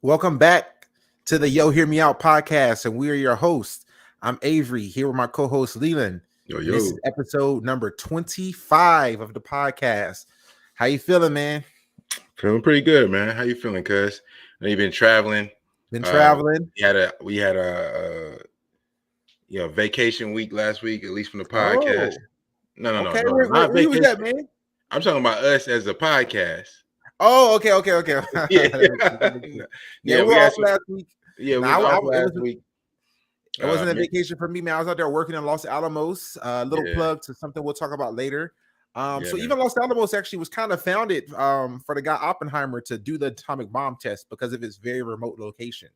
Welcome back to the Yo Hear Me Out podcast, and we are your hosts. I'm Avery here with my co-host Leland, Yo, and this is yo. episode number 25 of the podcast. How you feeling, man? Feeling pretty good, man. How you feeling, cuz? I know you've been traveling. Been traveling? We had a vacation week last week, at least from the podcast. Oh, okay. No, not Where you was vacation. at, man? I'm talking about us as a podcast. Oh, okay. Yeah. Yeah, Yeah, we were we had off some last week. yeah, we Nah, was off last week. it wasn't a Man, vacation for me, man. I was out there working in Los Alamos. Little yeah, plug to something we'll talk about later. yeah, So man. even Los Alamos actually was kind of founded for the guy Oppenheimer to do the atomic bomb test because of its very remote location.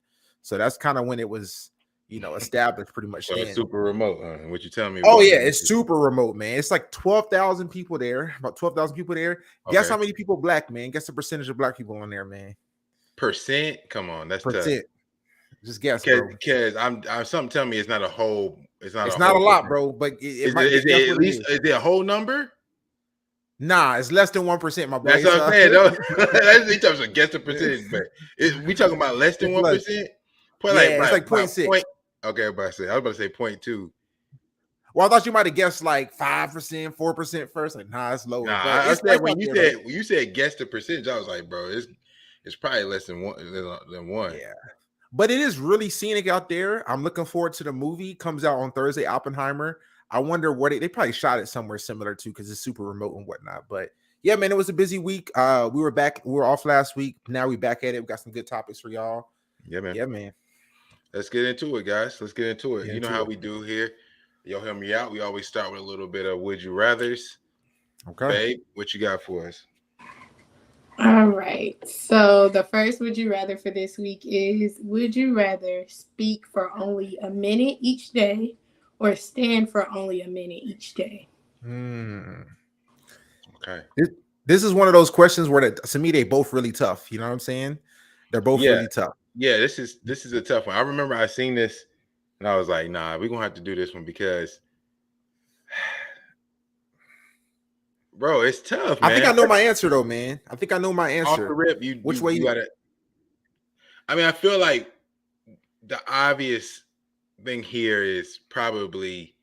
So that's kind of when it was, established pretty much So it's then. super remote, huh? What you telling me Oh about yeah, that? it's super remote, man. It's like 12,000 people there, about 12,000 people there. Guess Okay. how many people black, man? Guess the percentage of black people on there, man. Percent? Come on, that's tough. Percent. Just guess, bro. Because I'm something telling me it's not a whole It's not a lot, bro, but it might be. Is it at least is it a whole number? Nah, it's less than 1%, my boy. That's what I'm saying. That's in terms of guess the percentage, but we talking about less than 1%. It's like 0.6. Okay, I was about to say 0.2. Well, I thought you might have guessed like 5%, 4% first. Like, nah, it's lower. Nah, But I it's said right when you said guess the percentage, I was like, bro, it's probably less than one. Yeah. But it is really scenic out there. I'm looking forward to the movie. Comes out on Thursday, Oppenheimer. I wonder what they probably shot it somewhere similar to because it's super remote and whatnot. But yeah, man, it was a busy week. We were off last week. Now we back at it. We got some good topics for y'all. Yeah, man. Yeah, man. Let's get into it, guys. Let's get into it. Get You know into how it. we do here. Y'all hear me out. We always start with a little bit of would you rather's. Okay. Babe, what you got for us? All right. So the first would you rather for this week is would you rather speak for only a minute each day or stand for only a minute each day? Okay. This is one of those questions where to me they both really tough. You know what I'm saying? They're both really tough. Yeah, this is a tough one. I remember I seen this and I was like, nah, we're gonna have to do this one because bro, it's tough, man. I think I know my answer though, man. I think I know my answer. Off the rip, Which way you got it? I mean, I feel like the obvious thing here is probably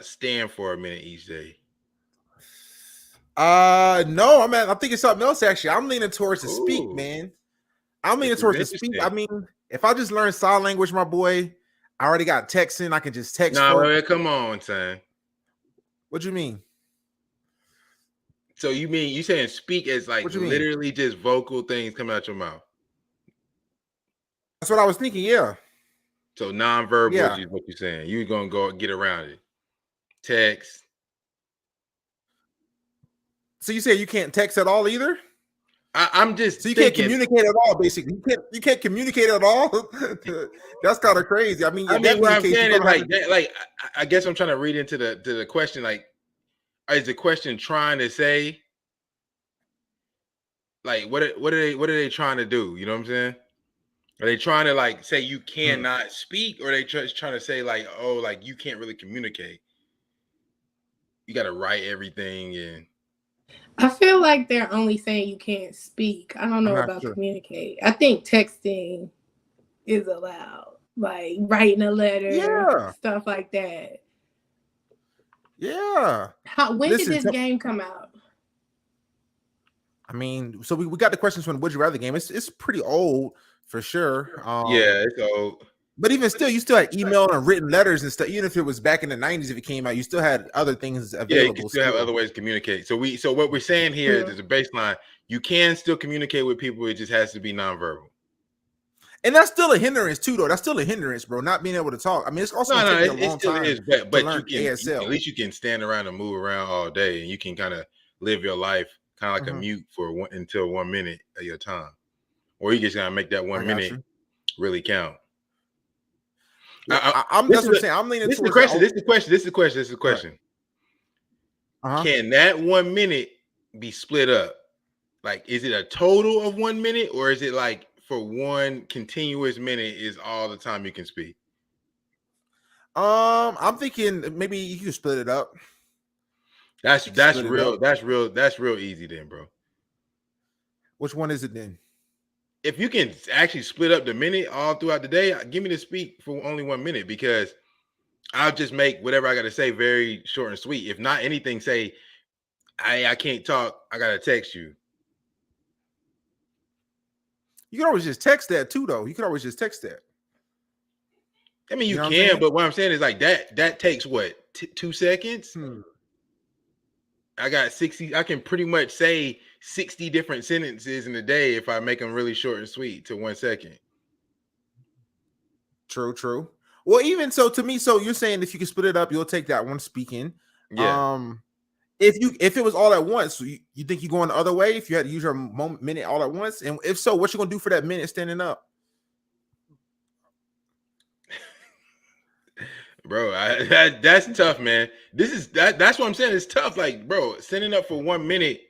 stand for a minute each day. No, I think it's something else actually. I'm leaning towards the speak, Ooh. man. I'm leaning towards the speak. I Interesting. mean, if I just learn sign language, my boy, I already got texting. I can just text. Nah, man, come on, son. What you mean? So you saying speak as like What you mean? literally just vocal things coming out your mouth? That's what I was thinking. Yeah. So nonverbal Yeah. is what you're saying. You're gonna go get around it. Text. So you say you can't text at all either? I'm just So you thinking, can't communicate at all, basically. You can't communicate at all. That's kind of crazy. I mean, what I'm saying is like I guess I'm trying to read into the question. Like, is the question trying to say, like, what are they trying to do? You know what I'm saying? Are they trying to like say you cannot speak, or are they just trying to say like, oh, like you can't really communicate? You got to write everything and. I feel like they're only saying you can't speak. I don't know about communicate. I think texting is allowed, like writing a letter, stuff like that. Yeah. When did this game come out? I mean, so we got the questions from the Would You Rather game. It's pretty old for sure. Yeah, it's old. But even still, you still had email and written letters and stuff. Even if it was back in the 90s, if it came out, you still had other things available. Yeah, you can still have other ways to communicate. So what we're saying here is a baseline. You can still communicate with people. It just has to be nonverbal. And that's still a hindrance too, though. That's still a hindrance, bro. Not being able to talk. I mean, it's also it still is, but you can at least you can stand around and move around all day, and you can kind of live your life kind of like a mute until 1 minute of your time, or you just gotta make that 1 minute really count. I'm that's what I'm saying. I'm leaning towards the question. This is the question. Can that 1 minute be split up? Like, is it a total of 1 minute, or is it like for one continuous minute is all the time you can speak? I'm thinking maybe you can split it up. That's real easy then, bro. Which one is it then? if you can actually split up the minute all throughout the day, give me the speak for only 1 minute, because I'll just make whatever I got to say very short and sweet. If not anything, say, I can't talk, I got to text you. You can always just text that too, though. You can always just text that. I mean, you can, but what I'm saying is like that takes what, 2 seconds? I got 60. I can pretty much say 60 different sentences in a day if I make them really short and sweet to 1 second. True. Well, even so, to me, so you're saying if you can split it up, you'll take that one speaking. Yeah. If it was all at once, so you think you're going the other way if you had to use your minute all at once? And if so, what you gonna do for that minute standing up? Bro, that's tough, man. That's what I'm saying. It's tough. Like, bro, standing up for 1 minute.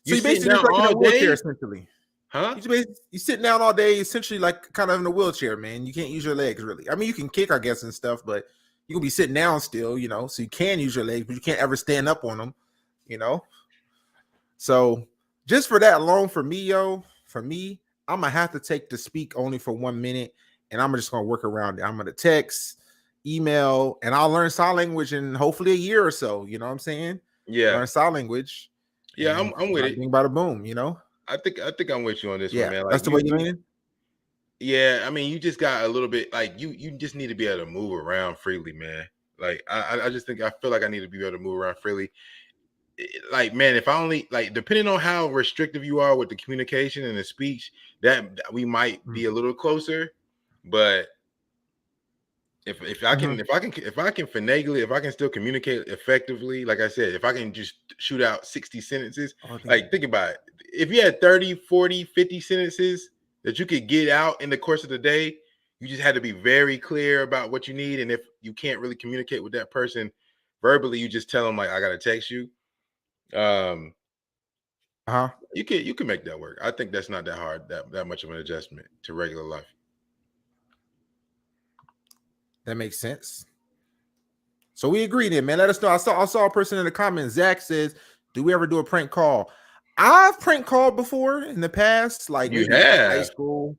So you basically just like in a wheelchair, essentially. Huh? You sitting down all day, essentially like kind of in a wheelchair, man. You can't use your legs really. I mean, you can kick, I guess, and stuff, but you can be sitting down still, you know. So you can use your legs, but you can't ever stand up on them, you know. So just for that alone, for me, I'm gonna have to take the speak only for 1 minute, and I'm just gonna work around it. I'm gonna text, email, and I'll learn sign language in hopefully a year or so. You know what I'm saying? Yeah. Learn sign language. Yeah, I'm with it. Bada boom, you know. I think I'm with you on this one, man. Like, that's the way you're leaning. Yeah, I mean, you just got a little bit like you just need to be able to move around freely, man. Like, I just think I feel like I need to be able to move around freely. Like, man, if I only like, depending on how restrictive you are with the communication and the speech, that we might be a little closer. But if I can finagle it, if I can still communicate effectively, like I said, if I can just shoot out 60 sentences, like, think about it. If you had 30, 40, 50 sentences that you could get out in the course of the day, you just had to be very clear about what you need. And if you can't really communicate with that person verbally, you just tell them, like, I gotta text you. You can make that work. I think that's not that hard, that much of an adjustment to regular life. That makes sense. So we agree then, man. Let us know. I saw a person in the comments. Zach says, "Do we ever do a prank call?" I've prank called before in the past, like high school.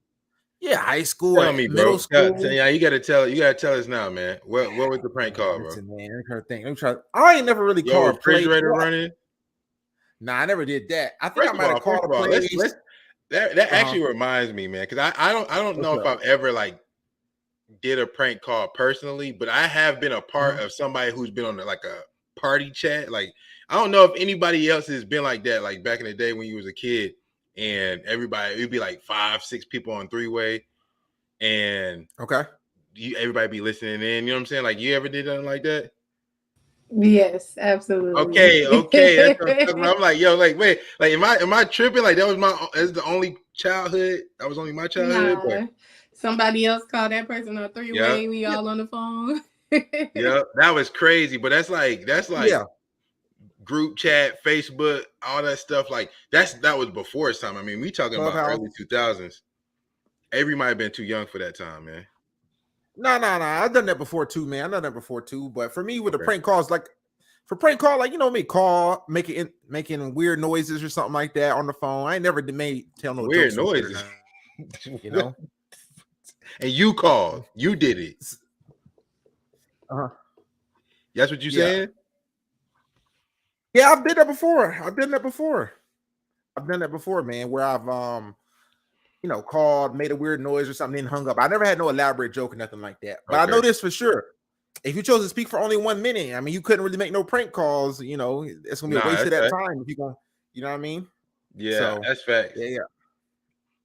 Yeah, high school. Tell me, middle school. Yeah, you gotta tell us now, man. What was the prank call, bro? Man, let me try. I ain't never really called refrigerator running. Nah, I never did that. I think I might have called a place. That actually reminds me, man, because I don't know if I've ever like did a prank call personally, but I have been a part of somebody who's been on like a party chat. Like, I don't know if anybody else has been like that, like back in the day when you was a kid and everybody, it'd be like 5, 6 people on 3-way, and everybody be listening in. You know what I'm saying? Like, you ever did something like that? Yes, absolutely. Okay. That's what I'm talking about. I'm like, yo, like, wait, like, am I tripping? Like, that's the only childhood. That was only my childhood. Nah. Somebody else called that person on 3-way. We all on the phone. Yeah, that was crazy. But that's like group chat, Facebook, all that stuff. Like, that was before its time. I mean, we talking about early 2000s. Avery might have been too young for that time, man. No. I've done that before too, man. I've done that before too. But for me, with the prank calls, like for prank call, like, you know me, making weird noises or something like that on the phone. I ain't never tell no weird noises. You know. And you called. You did it. That's what you saying? Yeah, I've done that before. Man, where I've called, made a weird noise or something, then hung up. I never had no elaborate joke or nothing like that. But I know this for sure. If you chose to speak for only 1 minute, I mean, you couldn't really make no prank calls. You know, it's gonna be a waste of that time if you're going. You know what I mean? Yeah, that's facts. Yeah.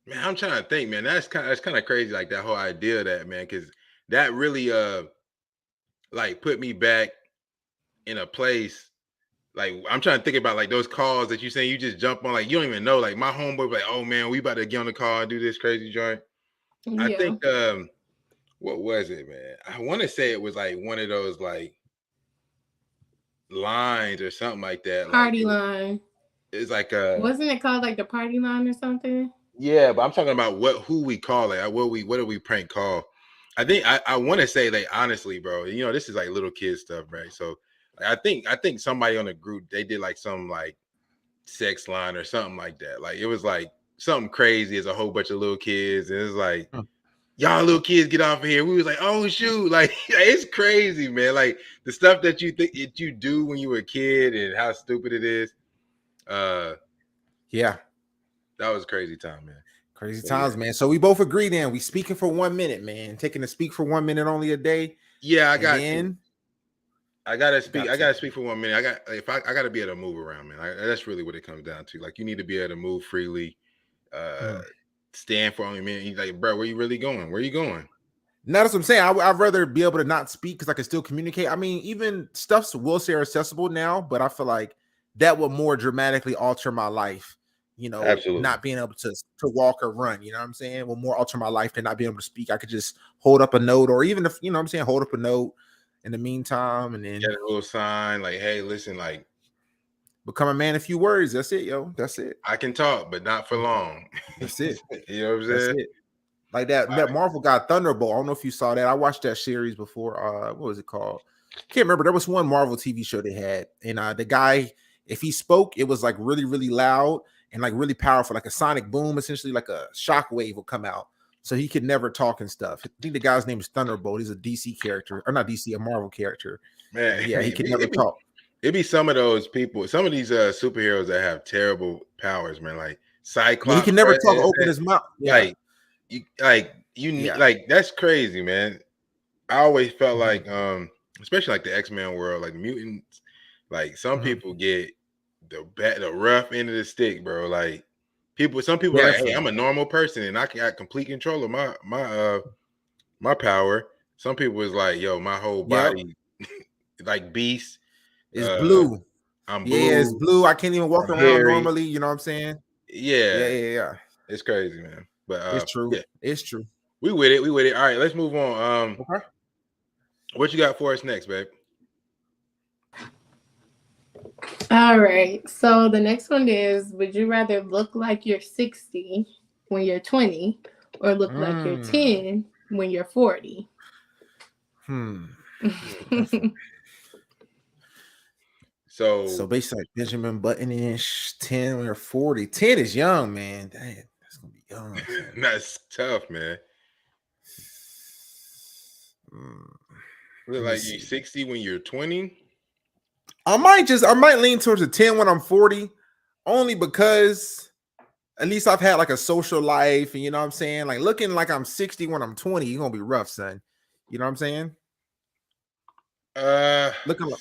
Man, I'm trying to think, man. That's kind of crazy, like that whole idea of that, man, because that really like put me back in a place. Like, I'm trying to think about like those calls that you saying you just jump on, like you don't even know. Like, my homeboy was like, "Oh man, we about to get on the call and do this crazy joint." Yeah. I think what was it, man? I want to say it was like one of those like lines or something like that. Party line. It's like wasn't it called like the party line or something? Yeah, but I'm talking about who we call it. What do we prank call? I think I want to say, like, honestly, bro, you know, this is like little kid stuff, right? So I think somebody on the group, they did like some like sex line or something like that. Like, it was like something crazy as a whole bunch of little kids, and it's like, y'all little kids get off of here. We was like, oh shoot, like it's crazy, man. Like the stuff that you think that you do when you were a kid and how stupid it is. Yeah, that was a crazy time, man. Crazy times, man. So we both agree then. We speaking for 1 minute, man. Taking to speak for 1 minute only a day. Yeah, I gotta speak. I gotta speak for 1 minute. I gotta be able to move around, man. That's really what it comes down to. Like you need to be able to move freely. Stand for only a minute. He's like, bro, where you really going? Where you going? No, that's what I'm saying. I'd rather be able to not speak because I can still communicate. I mean, even stuffs will say are accessible now, but I feel like that would more dramatically alter my life. You know, absolutely not being able to walk or run, you know what I'm saying, will more alter my life than not being able to speak. I could just hold up a note, or even if, you know what I'm saying, hold up a note in the meantime, and then get a little sign like, hey, listen, like become a man in a few words. That's it, yo. That's it. I can talk, but not for long. That's it. You know what I'm saying? That's it. Like that Marvel guy Thunderbolt. I don't know if you saw that. I watched that series before. What was it called? Can't remember. There was one Marvel TV show they had, and the guy, if he spoke, it was like really, really loud and like really powerful, like a sonic boom, essentially like a shock wave will come out. So he could never talk and stuff. I think the guy's name is Thunderbolt. He's a DC character, or not DC, a Marvel character. Man, yeah, he could never talk. It'd be some of those people, some of these superheroes that have terrible powers, man. Like Cyclops. He can never talk, open his mouth. Yeah. Like that's crazy, man. I always felt like, especially like the X-Men world, like mutants, like some people get the rough end of the stick, bro. Like some people are like, hey, I'm a normal person and I got complete control of my power. Some people is like, yo, my whole body like beast. It's blue. I'm blue. Yeah, it's blue. I can't even walk around normally. You know what I'm saying? Yeah. It's crazy, man. But it's true. Yeah. It's true. We with it. All right, let's move on. Okay. What you got for us next, babe? All right. So the next one is: would you rather look like you're 60 when you're 20, or look like you're 10 when you're 40? So basically like Benjamin Button-ish, 10 when you're 40. 10 is young, man. Dang, that's gonna be young. That's tough, man. Look like you're 60 when you're 20. I might lean towards a 10 when I'm 40, only because at least I've had like a social life, and you know what I'm saying? Like looking like I'm 60 when I'm 20, you're gonna be rough, son. You know what I'm saying? Looking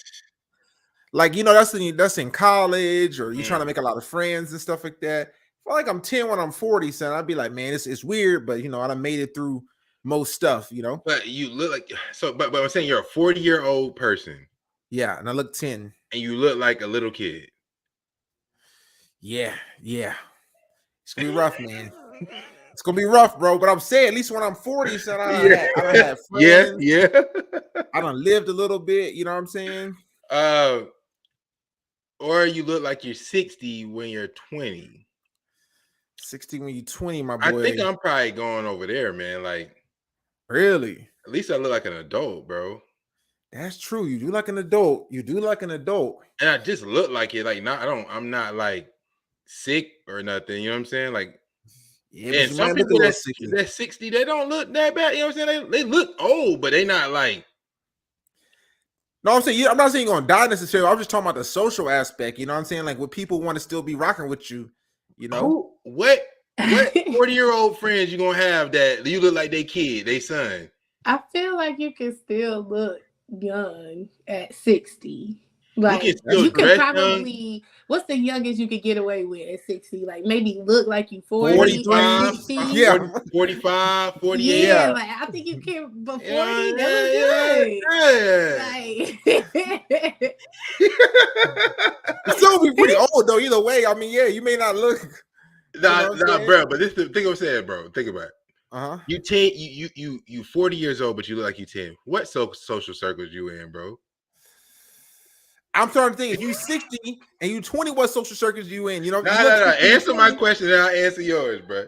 like you know, that's in college, or you trying to make a lot of friends and stuff like that. I feel like I'm 10 when I'm 40, son. I'd be like, man, it's weird, but you know, I done made it through most stuff, you know. But you look like but I'm saying you're a 40-year-old person. Yeah, and I look 10. And you look like a little kid. Yeah. It's gonna be rough, man. It's gonna be rough, bro. But I'm saying, at least when I'm 40, son, I done had friends. Yeah. I done lived a little bit, you know what I'm saying? Or you look like you're 60 when you're 20. 60 when you're 20, my boy. I think I'm probably going over there, man. Like, really? At least I look like an adult, bro. That's true. You do like an adult. And I just look like it. Like, I'm not like sick or nothing. You know what I'm saying? Like, yeah. And some people that's 60, they don't look that bad. You know what I'm saying? They look old, but they not like. No, I'm saying I'm not saying you're gonna die necessarily. I'm just talking about the social aspect. You know what I'm saying? Like, what people want to still be rocking with you. You know what 40-year-old friends you gonna have that you look like they kid, they son? I feel like you can still look young at 60. Like you can probably what's the youngest you could get away with at 60? Like maybe look like you 40, 45, 50. Yeah, 45, 48. Yeah, like I think you can before that was good. Like it's still be pretty old though. Either way, I mean, yeah, you may not look. Nah, bro. But this is the thing I'm saying, bro. Think about it. You 10, you 40 years old, but you look like you 10. What social circles you in, bro? I'm trying to think. If you 60 and you 20, what social circles you in? You know, no. Answer my question, and I'll answer yours, bro.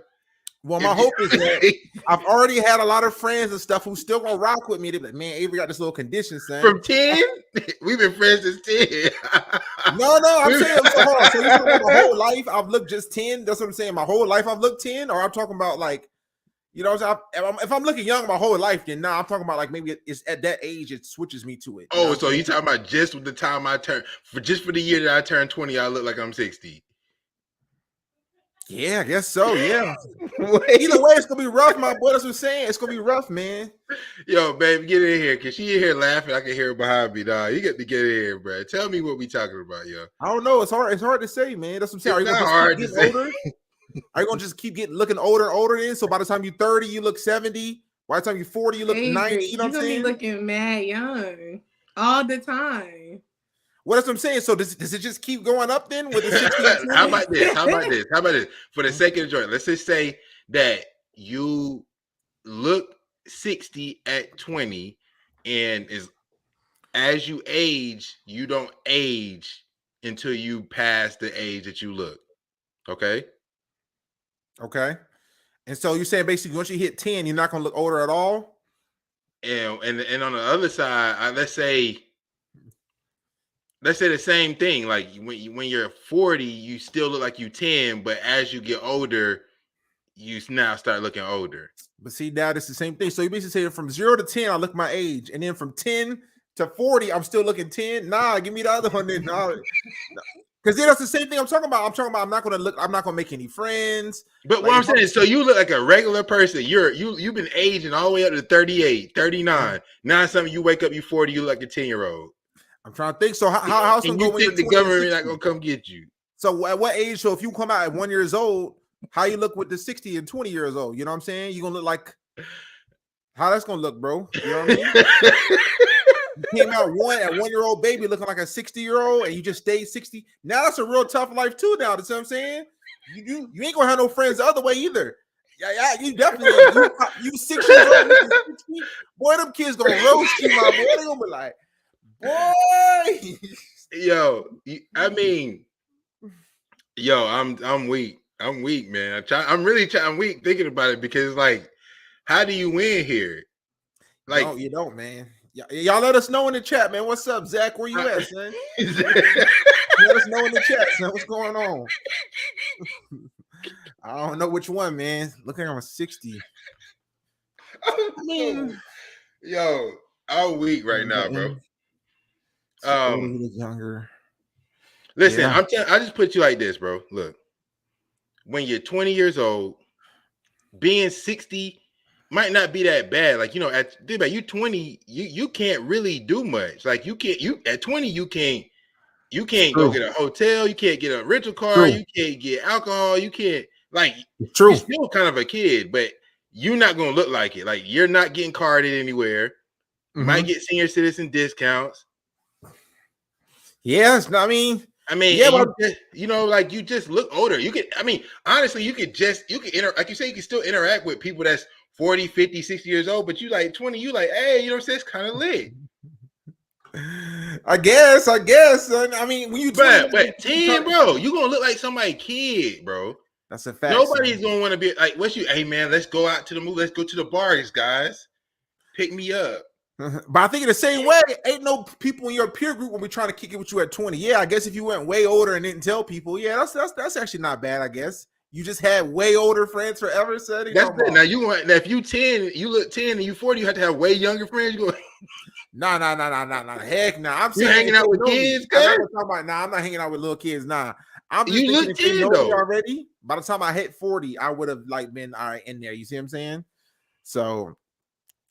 Well, my hope is that I've already had a lot of friends and stuff who still gonna rock with me. They're like, man, Avery got this little condition, son. From 10? We've been friends since 10. No, I'm saying, so hold on. So you talking about my whole life I've looked just 10? That's what I'm saying. My whole life I've looked 10, or I'm talking about like, you know, if I'm looking young my whole life, then I'm talking about like maybe it's at that age it switches me to it. Oh, so you talking about just with the time I turned for the year that I turned 20, I look like I'm 60. Yeah, I guess so. Yeah. Either way, it's gonna be rough, my boy. That's what I'm saying. It's gonna be rough, man. Yo, babe, get in here, cause she in here laughing. I can hear her behind me, dog. You get to get in here, bro. Tell me what we talking about, yo. I don't know. It's hard to say, man. That's what I'm saying. Are you gonna just keep getting older? Are you gonna just keep looking older and older? Then, so by the time you're 30, you look 70. By the time you're 40, you look 90. You know what I'm saying? You're gonna be looking mad young all the time. Well, that's what I'm saying. So does it just keep going up then with the 60? How about this? For the sake of the joint, let's just say that you look 60 at 20, and as you age, you don't age until you pass the age that you look. Okay. And so you're saying basically once you hit 10, you're not gonna look older at all? And on the other side, let's say the same thing. Like when you're 40, you still look like you 10, but as you get older, you now start looking older. But see, now it's the same thing. So you basically say from 0 to 10, I look my age, and then from 10 to 40, I'm still looking 10. Nah, give me the other one then. Because then that's the same thing I'm talking about. I'm not gonna make any friends. But what I'm saying is, so you look like a regular person. You've been aging all the way up to 38, 39. Now something you wake up, you 40, you look like a 10-year-old. I'm trying to think. So how's and you think the government not gonna come get you? So at what age? So if you come out at 1 year old, how you look with the 60 and 20 years old? You know what I'm saying? You're gonna look like how that's gonna look, bro. You know what I mean? You came out at 1 year old baby looking like a 60-year-old, and you just stayed 60. Now that's a real tough life too. Now that's what I'm saying. You ain't gonna have no friends the other way either. Yeah, you definitely you 6 years old. Boy, them kids gonna roast you, my boy. They gonna be like, boy. Yo, I mean, I'm weak. I'm weak, man. I'm weak thinking about it because, like, how do you win here? Like, no, you don't, man. Y'all let us know in the chat, man. What's up, Zach? Where you at, son? Let us know in the chat, son. What's going on? I don't know which one, man. Looking like I'm 60. I mean, yo, I'm weak right now, bro. Younger. Listen, yeah. I just put you like this, bro. Look, when you're 20 years old, being 60 might not be that bad. Like, you know, you 20, you can't really do much. Like at 20, you can't go get a hotel, you can't get a rental car, you can't get alcohol, you can't, like, you're still kind of a kid, but you're not gonna look like it. Like, you're not getting carded anywhere. You might get senior citizen discounts. Yes, I mean, yeah, but you know, like, you just look older. You could, I mean, honestly, you could like you say, you can still interact with people that's 40, 50, 60 years old, but you like 20, you like, hey, you know what I'm saying? It's kind of lit. I guess. I mean, when you 20, but 10, bro, you gonna look like somebody kid, bro. That's a fact. Nobody's gonna want to be like, hey man, let's go out to the movie, let's go to the bars, guys. Pick me up. But I think in the same way, ain't no people in your peer group when we trying to kick it with you at 20. Yeah, I guess if you went way older and didn't tell people, yeah, that's actually not bad, I guess. You just had way older friends forever, so that's it. Now if you 10, you look 10 and you 40, you have to have way younger friends. You go, nah. Heck nah. I'm you hanging out with kids, I'm not hanging out with little kids. Nah. I'm just you look 10 though already. By the time I hit 40, I would have like been all right in there. You see what I'm saying? So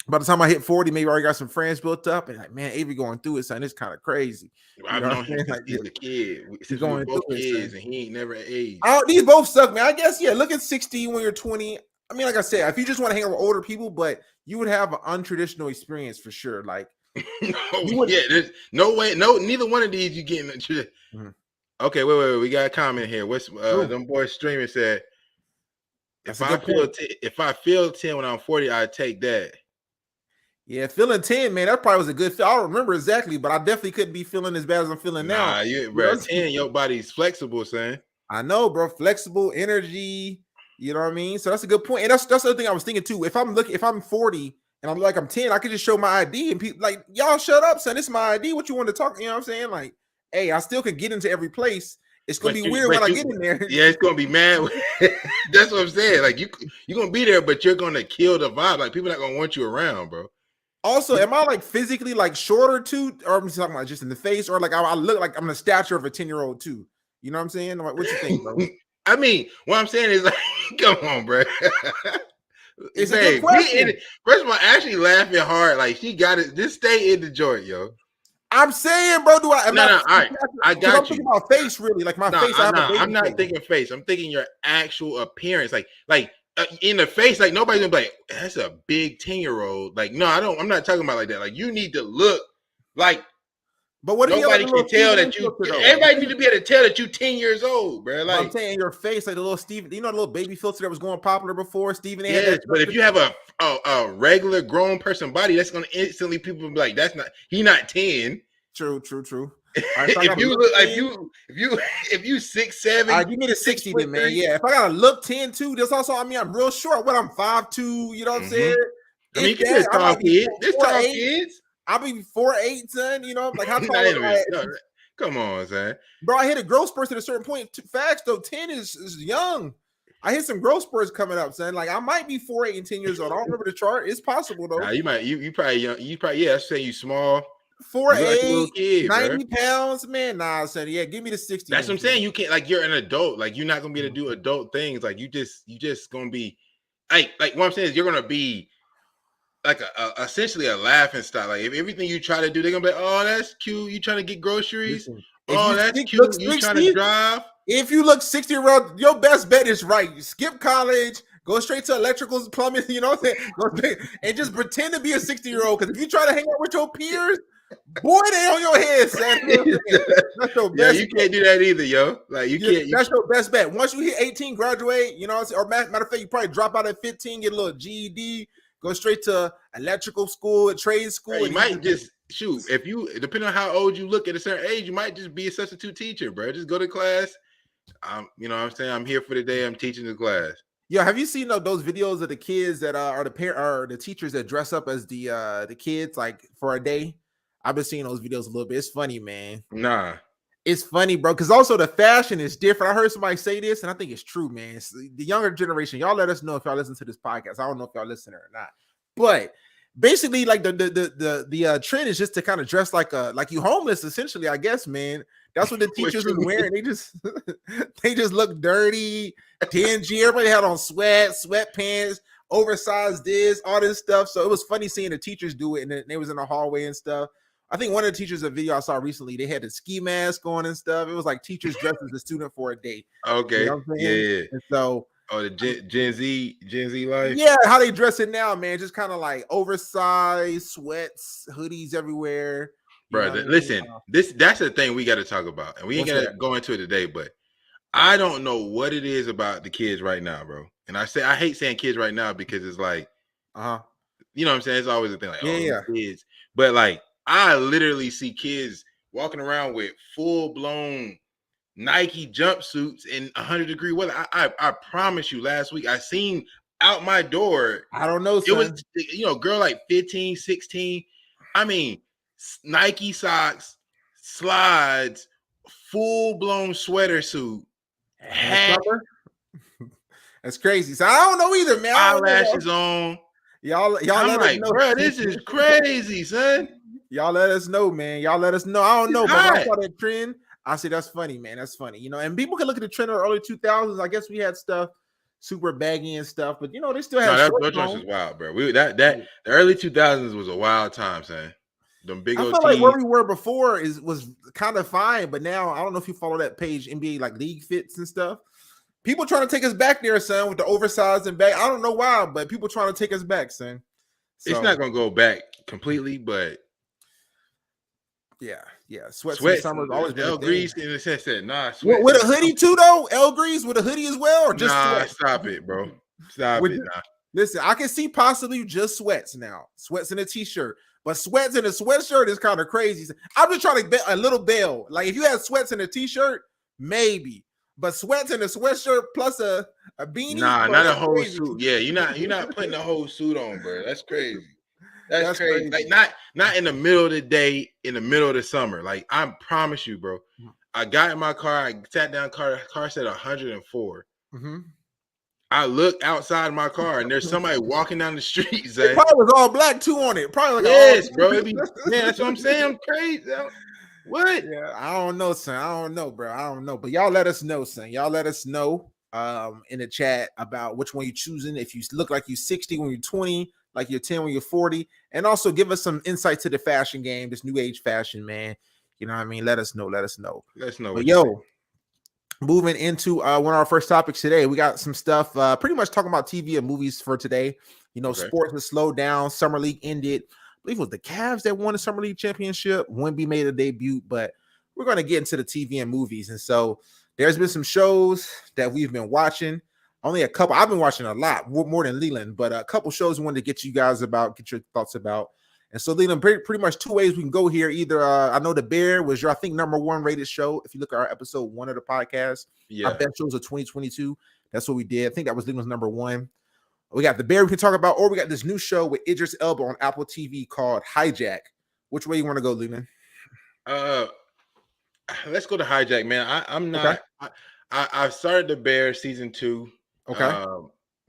by the time I hit 40, maybe I already got some friends built up, and like, man, Avery going through it, son. It's kind of crazy. I've known him since he's a kid. He's going through kids, and he ain't never aged. These both suck, man. I guess, yeah. Look at 60 when you're 20. I mean, like I said, if you just want to hang out with older people, but you would have an untraditional experience for sure. Like, there's no way, neither one of these you getting. Okay, wait. We got a comment here. What's them boys streaming said? If I feel 10 when I'm 40, I'd take that. Yeah, feeling 10, man, that probably was a good feel. I don't remember exactly, but I definitely couldn't be feeling as bad as I'm feeling now. Bro, 10, your body's flexible, son. I know, bro. Flexible energy. You know what I mean? So that's a good point. And that's the other thing I was thinking too. If I'm 40 and I'm 10, I could just show my ID and people like, y'all shut up, son. This is my ID. What you want to talk? You know what I'm saying? Like, hey, I still can get into every place. It's gonna be weird when I get in there. Yeah, it's gonna be mad. That's what I'm saying. Like you're gonna be there, but you're gonna kill the vibe. Like people not gonna want you around, bro. Also, am I like physically like shorter too, or I'm talking about just in the face, or like I look like I'm the stature of a 10-year-old too? You know what I'm saying? Like, what you think, bro? I mean, what I'm saying is like, come on, bro. It's a good question. First of all, actually laughing hard. Like she got it. Just stay in the joint, yo. I'm saying, bro. All right. I got I'm thinking about face, really. Like my face. I'm not thinking face. I'm thinking your actual appearance. Like in the face. Like nobody's gonna be like, that's a big 10-year-old. Like no, I don't. I'm not talking about like that. Like you need to look like. But what if nobody can tell that you? Everybody need to be able to tell that you 10 years old, bro. Like I'm saying, your face, like the little Steven. You know the little baby filter that was going popular before, Steven. Yes, but if you have a regular grown person body, that's gonna instantly people be like, that's not. He not 10. True. Right, so if you 6'7", all right, give me the 60 then, man. Yeah, if I gotta look 10 too, there's also, I mean, I'm real short. What I'm 5'2", you know what I'm saying? I mean, you can be a tall kid. There's tall kids. I'll be 4'8", son. You know, like how tall am I? Come on, son. Bro, I hit a growth spurt at a certain point. Facts though, 10 is young. I hit some growth spurts coming up, son. Like I might be 4'8" and 10 years old. I don't remember the chart. It's possible though. Nah, you might. You probably young. You probably I say you small. 4'8", 90 pounds, man. Nah, son. Yeah, give me the 60. That's what I'm saying. You can't, like, you're an adult. Like you're not gonna be able to do adult things. Like you just gonna be like what I'm saying is you're gonna be like essentially a laughing stock. Like if everything you try to do, they're gonna be like, oh, that's cute. You trying to get groceries? Listen, oh, that's cute. You trying to drive? If you look 60-year-old, your best bet is right. You skip college, go straight to electricals, plumbing. You know what I'm saying? And just pretend to be a 60-year-old. Because if you try to hang out with your peers, boy, they on your head, son. That's your best. Yeah, you can't do that either, yo. Like you can't. That's your best bet. Once you hit 18, graduate. You know what I'm saying? Or matter of fact, you probably drop out at 15, get a little GED, go straight to electrical school, trade school. You might just shoot. If you, depending on how old you look at a certain age, you might just be a substitute teacher, bro. Just go to class. You know what I'm saying? I'm here for the day. I'm teaching the class. Yo, have you seen those videos of the kids that are the teachers that dress up as the kids like for a day? I've been seeing those videos a little bit. It's funny, man. Nah, it's funny, bro. Because also the fashion is different. I heard somebody say this, and I think it's true, man. It's the younger generation. Y'all let us know if y'all listen to this podcast. I don't know if y'all listen or not, but basically, like the trend is just to kind of dress like you homeless, essentially. I guess, man. That's what the teachers was wearing. They just look dirty, dingy. Everybody had on sweatpants, oversized this, all this stuff. So it was funny seeing the teachers do it, and they was in the hallway and stuff. I think one of the teachers, a video I saw recently, they had the ski mask on and stuff. It was like teachers dressed as a student for a day. Okay, you know what I'm saying? Yeah. And so, the Gen Z life. Yeah, how they dress it now, man. Just kind of like oversized sweats, hoodies everywhere. Bro, listen, that's the thing we got to talk about, and we ain't gonna go into it today. But I don't know what it is about the kids right now, bro. And I hate saying kids right now because it's like, you know what I'm saying? It's always a thing, like, kids. But like, I literally see kids walking around with full blown Nike jumpsuits in 100-degree weather. I promise you, last week I seen out my door. I don't know, son. It was, girl like 15, 16. I mean, Nike socks, slides, full blown sweater suit, hat. That's crazy. So I don't know either, man. Eyelashes on. Y'all I'm like, bro, this is crazy, son. Y'all let us know, man. Y'all let us know. I don't know, but I saw that trend. I said that's funny, man. That's funny, and people can look at the trend of the early 2000s. I guess we had stuff super baggy and stuff, but they still had. That was wild, bro. The early 2000s was a wild time, son. Them big. I feel like where we were before was kind of fine, but now I don't know if you follow that page, NBA like league fits and stuff. People trying to take us back there, son, with the oversized and bag. I don't know why, but people trying to take us back, son. So, it's not gonna go back completely, but yeah. Sweats in the summer always been Grease in the sense that with a hoodie too, though. Grease with a hoodie as well, or just sweats? Stop it, bro. Stop it. Listen, I can see possibly just sweats now, sweats in a t-shirt. But sweats in a sweatshirt is kind of crazy. I'm just trying to bet a little bail. Like if you had sweats in a t-shirt, maybe. But sweats and a sweatshirt plus a beanie. Nah, bro, not a whole crazy. suit. Yeah, you're not putting the whole suit on, bro. That's crazy. That's crazy. crazy. Like not in the middle of the day, in the middle of the summer. Like I promise you, bro. I got in my car. I sat down. Car said 104. Mm-hmm. I look outside my car and there's somebody walking down the street. It probably was all black too on it. Probably like yes, bro. Man, that's what I'm saying. I'm crazy. What? Yeah, I don't know, son. I don't know, bro. I don't know. But y'all let us know, son. Y'all let us know in the chat about which one you're choosing. If you look like you're 60 when you're 20, like you're 10 when you're 40, and also give us some insight to the fashion game, this new age fashion, man. You know what I mean? Let us know. Let us know. But yo, moving into one of our first topics today, we got some stuff pretty much talking about TV and movies for today. You know, sports has slowed down. Summer League ended. I believe it was the Cavs that won the Summer League championship. Wemby made a debut, but we're going to get into the TV and movies. And so there's been some shows that we've been watching. Only a couple. I've been watching a lot, more than Leland, but a couple shows we wanted to get you guys about, get your thoughts about. And so, Leland, pretty much two ways we can go here. Either I know The Bear was your, I think, #1 rated show. If you look at our episode 1 of the podcast, our best shows of 2022. That's what we did. I think that was Leland's #1. We got The Bear we can talk about, or we got this new show with Idris Elba on Apple TV called Hijack. Which way you want to go, Leland? Let's go to Hijack, man. I'm not. Okay. I've started The Bear season 2. Okay.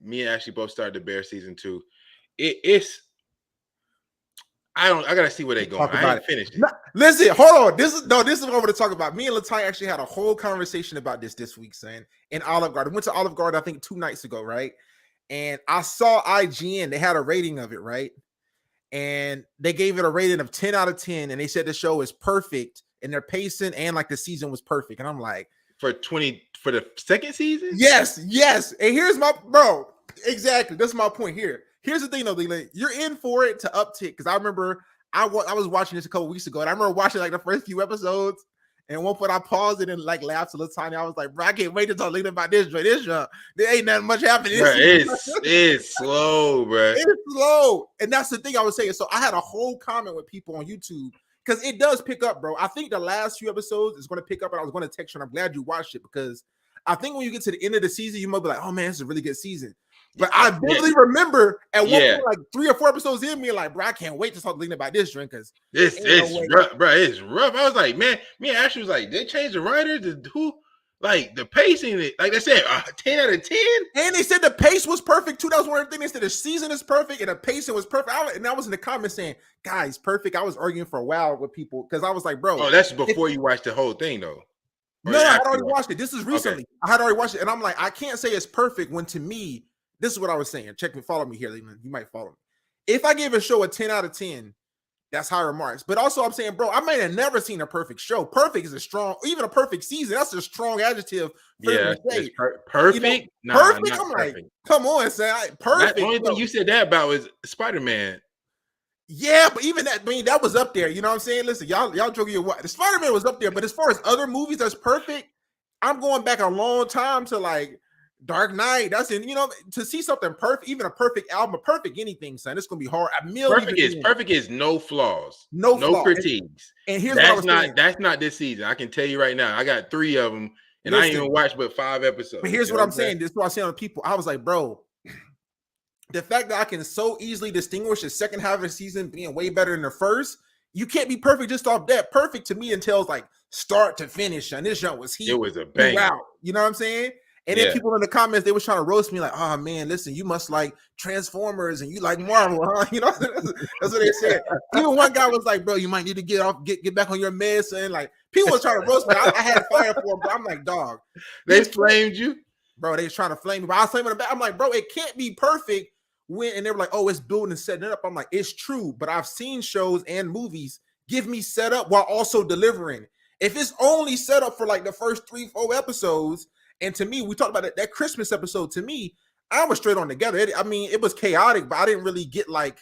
Me and Ashley both started The Bear season 2. It's. I gotta see where they're going. I haven't finished it. No, listen, hold on. This is what I want to talk about. Me and Latai actually had a whole conversation about this week, saying in Olive Garden. Went to Olive Garden, I think 2 nights ago, right? And I saw IGN, they had a rating of it, right? And they gave it a rating of 10 out of 10. And they said the show is perfect and their pacing and like the season was perfect. And I'm like, for the second season? Yes. And here's my bro. Exactly. That's my point here. Here's the thing though, Leland. You're in for it to uptick. Because I remember I was watching this a couple weeks ago, and I remember watching like the first few episodes. And at one point I paused it and like laughed a little tiny. I was like, bro, I can't wait to talk later about this joint. There ain't nothing much happening. Bro, it's slow, bro. It's slow. And that's the thing I was saying. So I had a whole comment with people on YouTube because it does pick up, bro. I think the last few episodes is going to pick up, and I was going to text you, and I'm glad you watched it because I think when you get to the end of the season, you might be like, oh man, this is a really good season. But I vividly remember at one point, like 3 or 4 episodes in, me like, bro, I can't wait to talk Lean about this drink because it's rough, bro. It's rough. I was like, man, me and Ashley was like, they changed the writers to who, like the pacing, like they said, 10 out of 10. And they said the pace was perfect too. That was one of the things. They said the season is perfect and the pacing was perfect. And I was in the comments saying, guys, perfect. I was arguing for a while with people because I was like, bro. Oh, that's before you watched the whole thing though. No, I had already watched it. This is recently. Okay. I had already watched it, and I'm like, I can't say it's perfect when to me. This is what I was saying. Check me, follow me here, Leland. You might follow me. If I gave a show a 10 out of 10, that's high remarks. But also, I'm saying, bro, I might have never seen a perfect show. Perfect is a strong, even a perfect season. That's a strong adjective. For perfect. You know, perfect. I'm perfect. Like, come on, son. Perfect. The only thing you said that about was Spider-Man. Yeah, but even that, I mean, that was up there. You know what I'm saying? Listen, y'all joking your what? The Spider-Man was up there. But as far as other movies that's perfect, I'm going back a long time to like Dark Knight. That's in, you know, to see something perfect, even a perfect album, a perfect anything, son. It's gonna be hard. Perfect is no flaws, no critiques. And here's that's not this season. I can tell you right now. I got 3 of them, and I ain't even watched but 5 episodes. But here's what I'm saying. This is what I say on the people. I was like, bro, the fact that I can so easily distinguish the second half of the season being way better than the first. You can't be perfect just off that. Perfect to me entails like start to finish. And this jump was it was a bang. Wow, you know what I'm saying? And then people in the comments, they were trying to roast me like, oh man, listen, you must like Transformers and you like Marvel, huh? You know, that's what they said. Even one guy was like, bro, you might need to get back on your meds. And like people were trying to roast me. I had fire for them, but I'm like, dog. They flamed you? Bro, they was trying to flame me. But I was flaming them back. I'm like, bro, it can't be perfect when, and they were like, oh, it's building and setting it up. I'm like, it's true, but I've seen shows and movies give me setup while also delivering. If it's only set up for like the first 3-4 episodes, and to me, we talked about that Christmas episode. To me, I was straight on together. It was chaotic, but I didn't really get like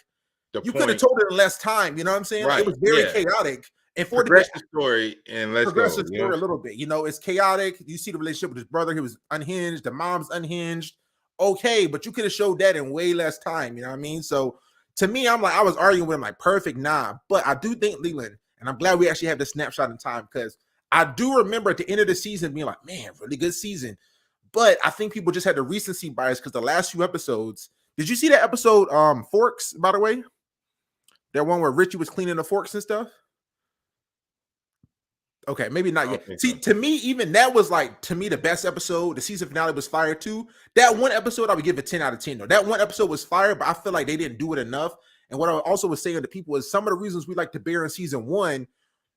you could have told it in less time. You know what I'm saying? Right. It was very chaotic. And for the story, and let's progress the story a little bit. You know, it's chaotic. You see the relationship with his brother. He was unhinged. The mom's unhinged. Okay, but you could have showed that in way less time. You know what I mean? So to me, I'm like, I was arguing with him like perfect, nah. But I do think Leland, and I'm glad we actually have this snapshot in time because I do remember at the end of the season being like, man, really good season. But I think people just had the recency bias because the last few episodes. Did you see that episode, Forks, by the way? That one where Richie was cleaning the forks and stuff? Okay, maybe not yet. See, to me, even that was like, to me, the best episode. The season finale was fire too. That one episode, I would give a 10 out of 10 though. That one episode was fire, but I feel like they didn't do it enough. And what I also was saying to people is some of the reasons we like to bear in season 1,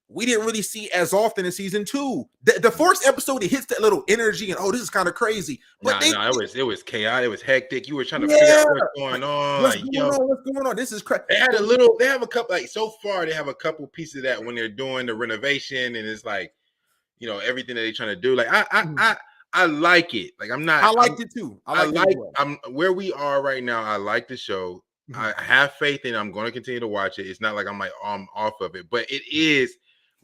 we didn't really see as often in season 2. The first episode, it hits that little energy and this is kind of crazy. But it was chaotic, it was hectic. You were trying to figure out what's going on. What's going on? This is crazy. They have a couple, like so far, they have a couple pieces of that when they're doing the renovation, and it's like, everything that they're trying to do. Like I like it. Like I liked it too. I'm where we are right now. I like the show. I have faith in it. I'm going to continue to watch it. It's not like I'm like I'm off of it, but it is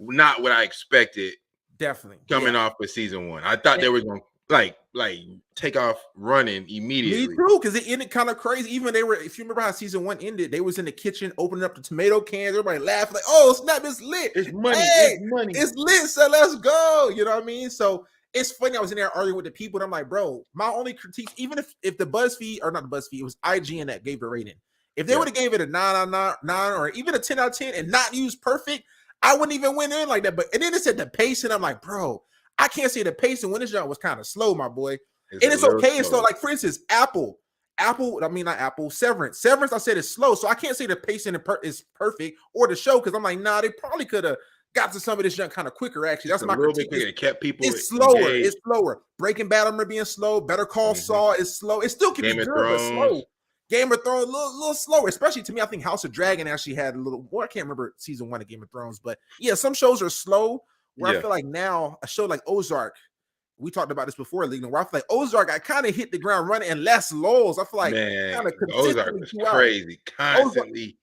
not what I expected. Definitely coming off of season 1. I thought they were going to like take off running immediately. Me too, because it ended kind of crazy. Even if you remember how season 1 ended, they was in the kitchen opening up the tomato cans. Everybody laughed like, "Oh snap, it's lit! It's money! Hey, it's lit! So let's go!" You know what I mean? So it's funny. I was in there arguing with the people, and I'm like, "Bro, my only critique, even if the BuzzFeed or not the BuzzFeed, it was IGN that gave the rating. If they would have gave it a 9 out of 9 or even a 10 out of 10 and not used perfect, I wouldn't even went in like that. But and then it said the pacing. I'm like, bro, I can't say the pacing when this job was kind of slow, my boy. It's okay. So, like, for instance, Severance. Severance, I said, is slow. So I can't say the pacing is perfect or the show, because I'm like, nah, they probably could have got to some of this junk kind of quicker, actually. That's my critique. It kept people It's slower. engaged. It's slower. Breaking Bad, I remember being slow. Better Call Saul is slow. It still can be good, but slow. Game of Thrones, a little slower, especially to me. I think House of Dragon actually had a little more. I can't remember season 1 of Game of Thrones, but yeah, some shows are slow. Where I feel like now a show like Ozark, we talked about this before, Leland, where I feel like Ozark, I kind of hit the ground running and less lulls. I feel like kind of Ozark was crazy, constantly.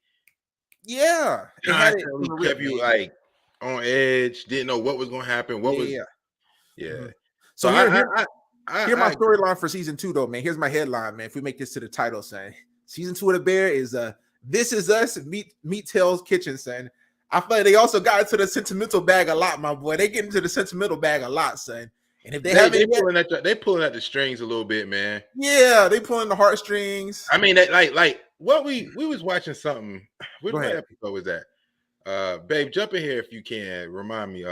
Yeah, constantly kept you like on edge. Didn't know what was going to happen. So here's my storyline for season 2, though, man. Here's my headline, man. If we make this to the title, son, season 2 of The Bear is This Is Us Meet Tell's Kitchen, son. I feel like they also got into the sentimental bag a lot, my boy. They get into the sentimental bag a lot, son. And if they pulling at the strings a little bit, man. Yeah, they pulling the heartstrings. I mean, like what we was watching something. Which episode was that? Babe, jump in here if you can. Remind me.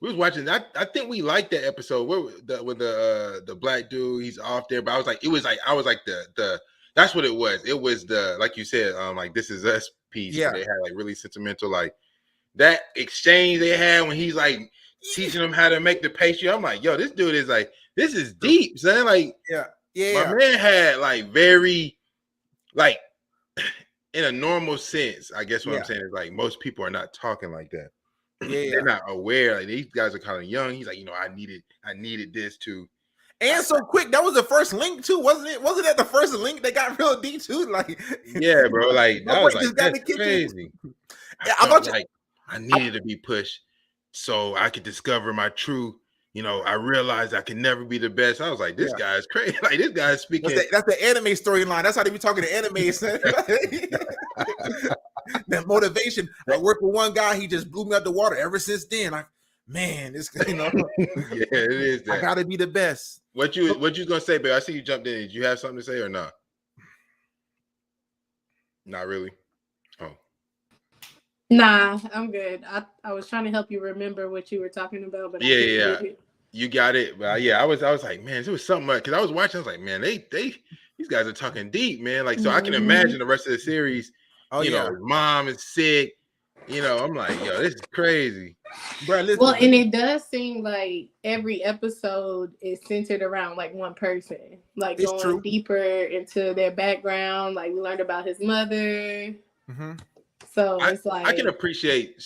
We was watching. I think we liked that episode with the black dude. He's off there, but I was like the that's what it was. It was the, like you said, like This Is Us piece. Yeah, they had like really sentimental, like that exchange they had when he's like teaching them how to make the pastry. I'm like, yo, this dude is like, this is deep, son. Like, yeah. My man had like very, like, in a normal sense. I guess what I'm saying is like most people are not talking like that. Yeah, they're not aware. Like, these guys are kind of young. He's like, I needed this too. And so quick, that was the first link too, wasn't it? Wasn't that the first link that got real deep too? Like, yeah, bro. Like, that was like, that's crazy. I needed to be pushed so I could discover my true. I realized I can never be the best. I was like, this guy is crazy. Like, this guy is speaking. That's the anime storyline. That's how they be talking to anime. That motivation. I worked with one guy. He just blew me out the water. Ever since then, man, this yeah, it is. That. I gotta be the best. What you gonna say, babe? I see you jumped in. Did you have something to say or not? Not really. Oh. Nah, I'm good. I was trying to help you remember what you were talking about, but yeah, you got it. But I was like, man, there was something because I was watching. I was like, man, these guys are talking deep, man. Like, so I can imagine the rest of the series. His mom is sick. I'm like, yo, this is crazy. Bro, listen, well, and it does seem like every episode is centered around like one person, like going deeper into their background. Like, we learned about his mother. Mm-hmm. So it's like, I can appreciate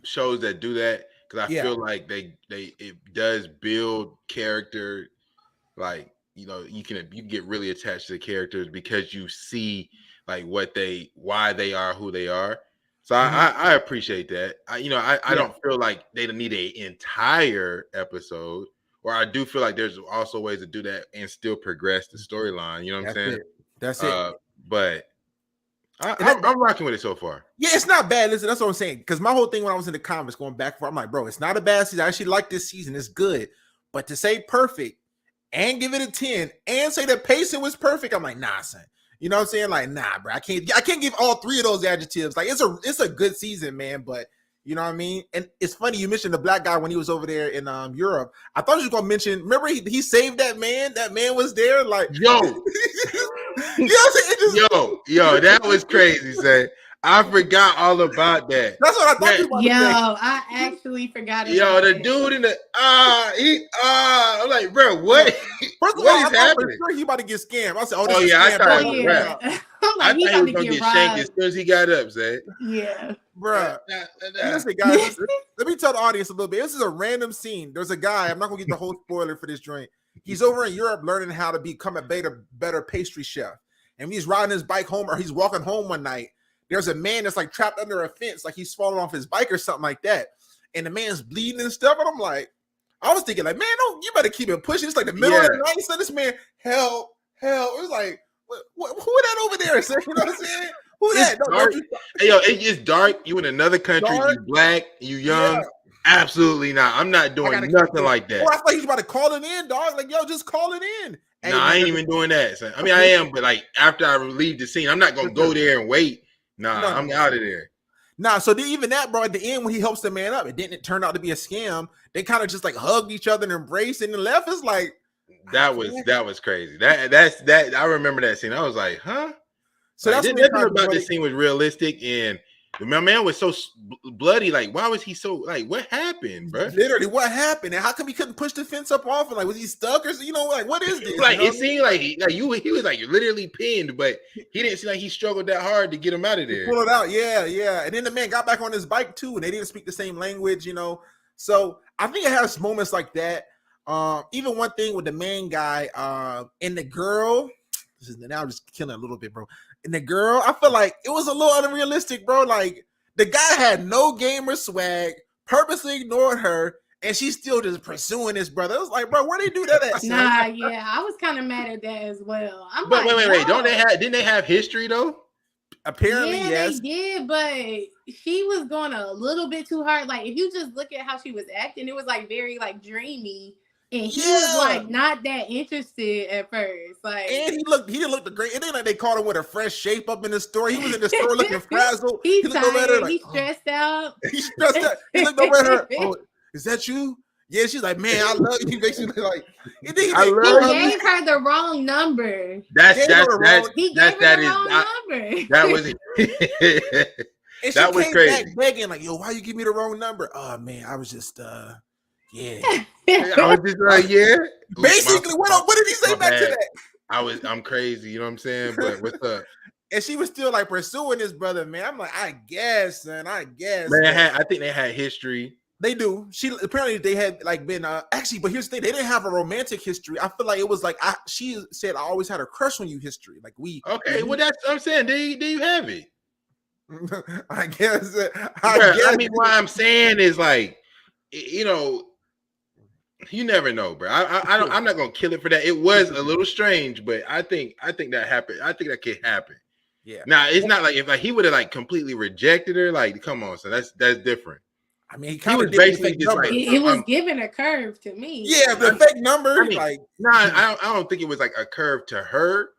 shows that do that because I feel like it does build character. Like, you can get really attached to the characters because you see like why they are who they are. So I appreciate that. I don't feel like they need an entire episode, or I do feel like there's also ways to do that and still progress the storyline. You know what I'm saying? That's it. But I'm rocking with it so far. Yeah, it's not bad. Listen, that's what I'm saying. Because my whole thing when I was in the comments going back and forth, I'm like, bro, it's not a bad season. I actually like this season. It's good. But to say perfect and give it a 10 and say the pacing was perfect, I'm like, nah, son. You know what I'm saying? Like, nah, bro. I can't give all three of those adjectives. Like, it's a good season, man. But you know what I mean? And it's funny you mentioned the black guy when he was over there in Europe. I thought you were gonna mention. Remember, he saved that man. That man was there. Like, yo, you know what I'm saying? Yo, that was crazy, say. I forgot all about that. That's what I thought you were about to say. I actually forgot about Yo, the dude in the I'm like, bro, what? First of all, what I is thought happening? for sure he about to get scammed. I said, oh, Oh, this yeah, is I scam. thought Oh, it was yeah. I'm like, I he thought he about was to gonna get get shanked robbed. as soon as he got up, Zay. Yeah. Bruh. Listen, guys, let me tell the audience a little bit. This is a random scene. There's a guy, I'm not gonna get the whole spoiler for this joint. He's over in Europe learning how to become a better pastry chef. And when he's riding his bike home or he's walking home one night, there's a man that's like trapped under a fence, like he's falling off his bike or something like that. And the man's bleeding and stuff. And I'm like, I was thinking, like, man, you better keep it pushing. It's like the middle of the night. So this man, help. It was like, who that over there? So, you know what I'm saying? Who that? Hey, yo, it's just dark. You in another country, you black, you young. Yeah. Absolutely not. I'm not doing nothing like that. Oh, I thought he was about to call it in, dog. Like, yo, just call it in. No, I ain't even doing that. Son. I mean, I am, but like after I leave the scene, I'm not gonna go there and wait. Nah, I'm out of there. Nah, so even that, bro, at the end when he helps the man up, it didn't turn out to be a scam. They kind of just like hugged each other and embraced and left. It's like that was crazy. That's I remember that scene. I was like, huh? So like, that's nothing about this scene was realistic, and my man was so bloody. Like, why was he so like? What happened, bro? Literally, what happened? And how come he couldn't push the fence up off? And like, was he stuck or you know, like what is this? Like, it seemed like he was like literally pinned, but he didn't seem like he struggled that hard to get him out of there. Pull it out, yeah. And then the man got back on his bike too, and they didn't speak the same language, you know. So I think it has moments like that. Even one thing with the main guy, and the girl. This is now I'm just killing a little bit, bro. And the girl, I feel like it was a little unrealistic, bro. Like the guy had no gamer swag, purposely ignored her, and she's still just pursuing this brother. It was like, bro, where they do that at? Nah, yeah, I was kind of mad at that as well. But like, wait, didn't they have history though? Apparently, yes, they did, but she was going a little bit too hard. Like if you just look at how she was acting, it was like very like dreamy. And he was like not that interested at first. Like, and he didn't look great. It ain't like they caught him with a fresh shape up in the store. He was in the store looking frazzled. He looked over at her like, he's stressed out. He's stressed out. He looked over at her. Oh, is that you? Yeah, she's like, man, I love you. Basically, like, he gave her the wrong number. He gave her the wrong number. That was and that was crazy. Back begging, like, yo, why you give me the wrong number? Oh man, I was just yeah. I was just like, yeah. Basically, what did he say back to that? I'm crazy, you know what I'm saying? But what's up? And she was still like pursuing this brother, man. I'm like, I guess, son. I guess. Man, I think they had history. They do. Apparently they had like been actually, but here's the thing: they didn't have a romantic history. I feel like it was like she said, I always had a crush on you history. Like okay, well that's what I'm saying. There you have it. I guess. I mean, what I'm saying is like, you know. You never know, bro. I'm not gonna kill it for that. It was a little strange, but I think that happened. I think that could happen. Yeah. Now it's not like if like he would have like completely rejected her. Like, come on, so that's different. I mean, he was basically just like it was giving a curve to me. Yeah, the fake number. I mean, like, I don't think it was like a curve to her.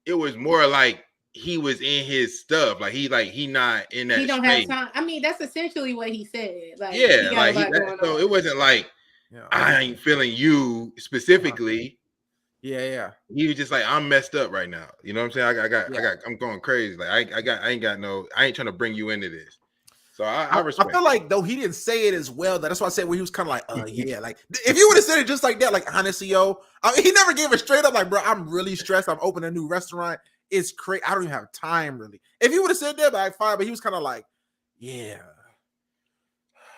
It was more like he was in his stuff. Like he not in that. He don't have time. I mean, that's essentially what he said. Like, yeah, like so it wasn't like. Yeah, I ain't feeling you specifically. Yeah. He was just like, I'm messed up right now. You know what I'm saying? I'm going crazy. Like I ain't trying to bring you into this. So I respect. I feel like though he didn't say it as well. That's why I said where he was kind of like, yeah. Like if you would have said it just like that, like honestly, yo, I mean, he never gave it straight up. Like, bro, I'm really stressed. I'm opening a new restaurant. It's crazy. I don't even have time really. If he would have said that, like fine. But he was kind of like, yeah,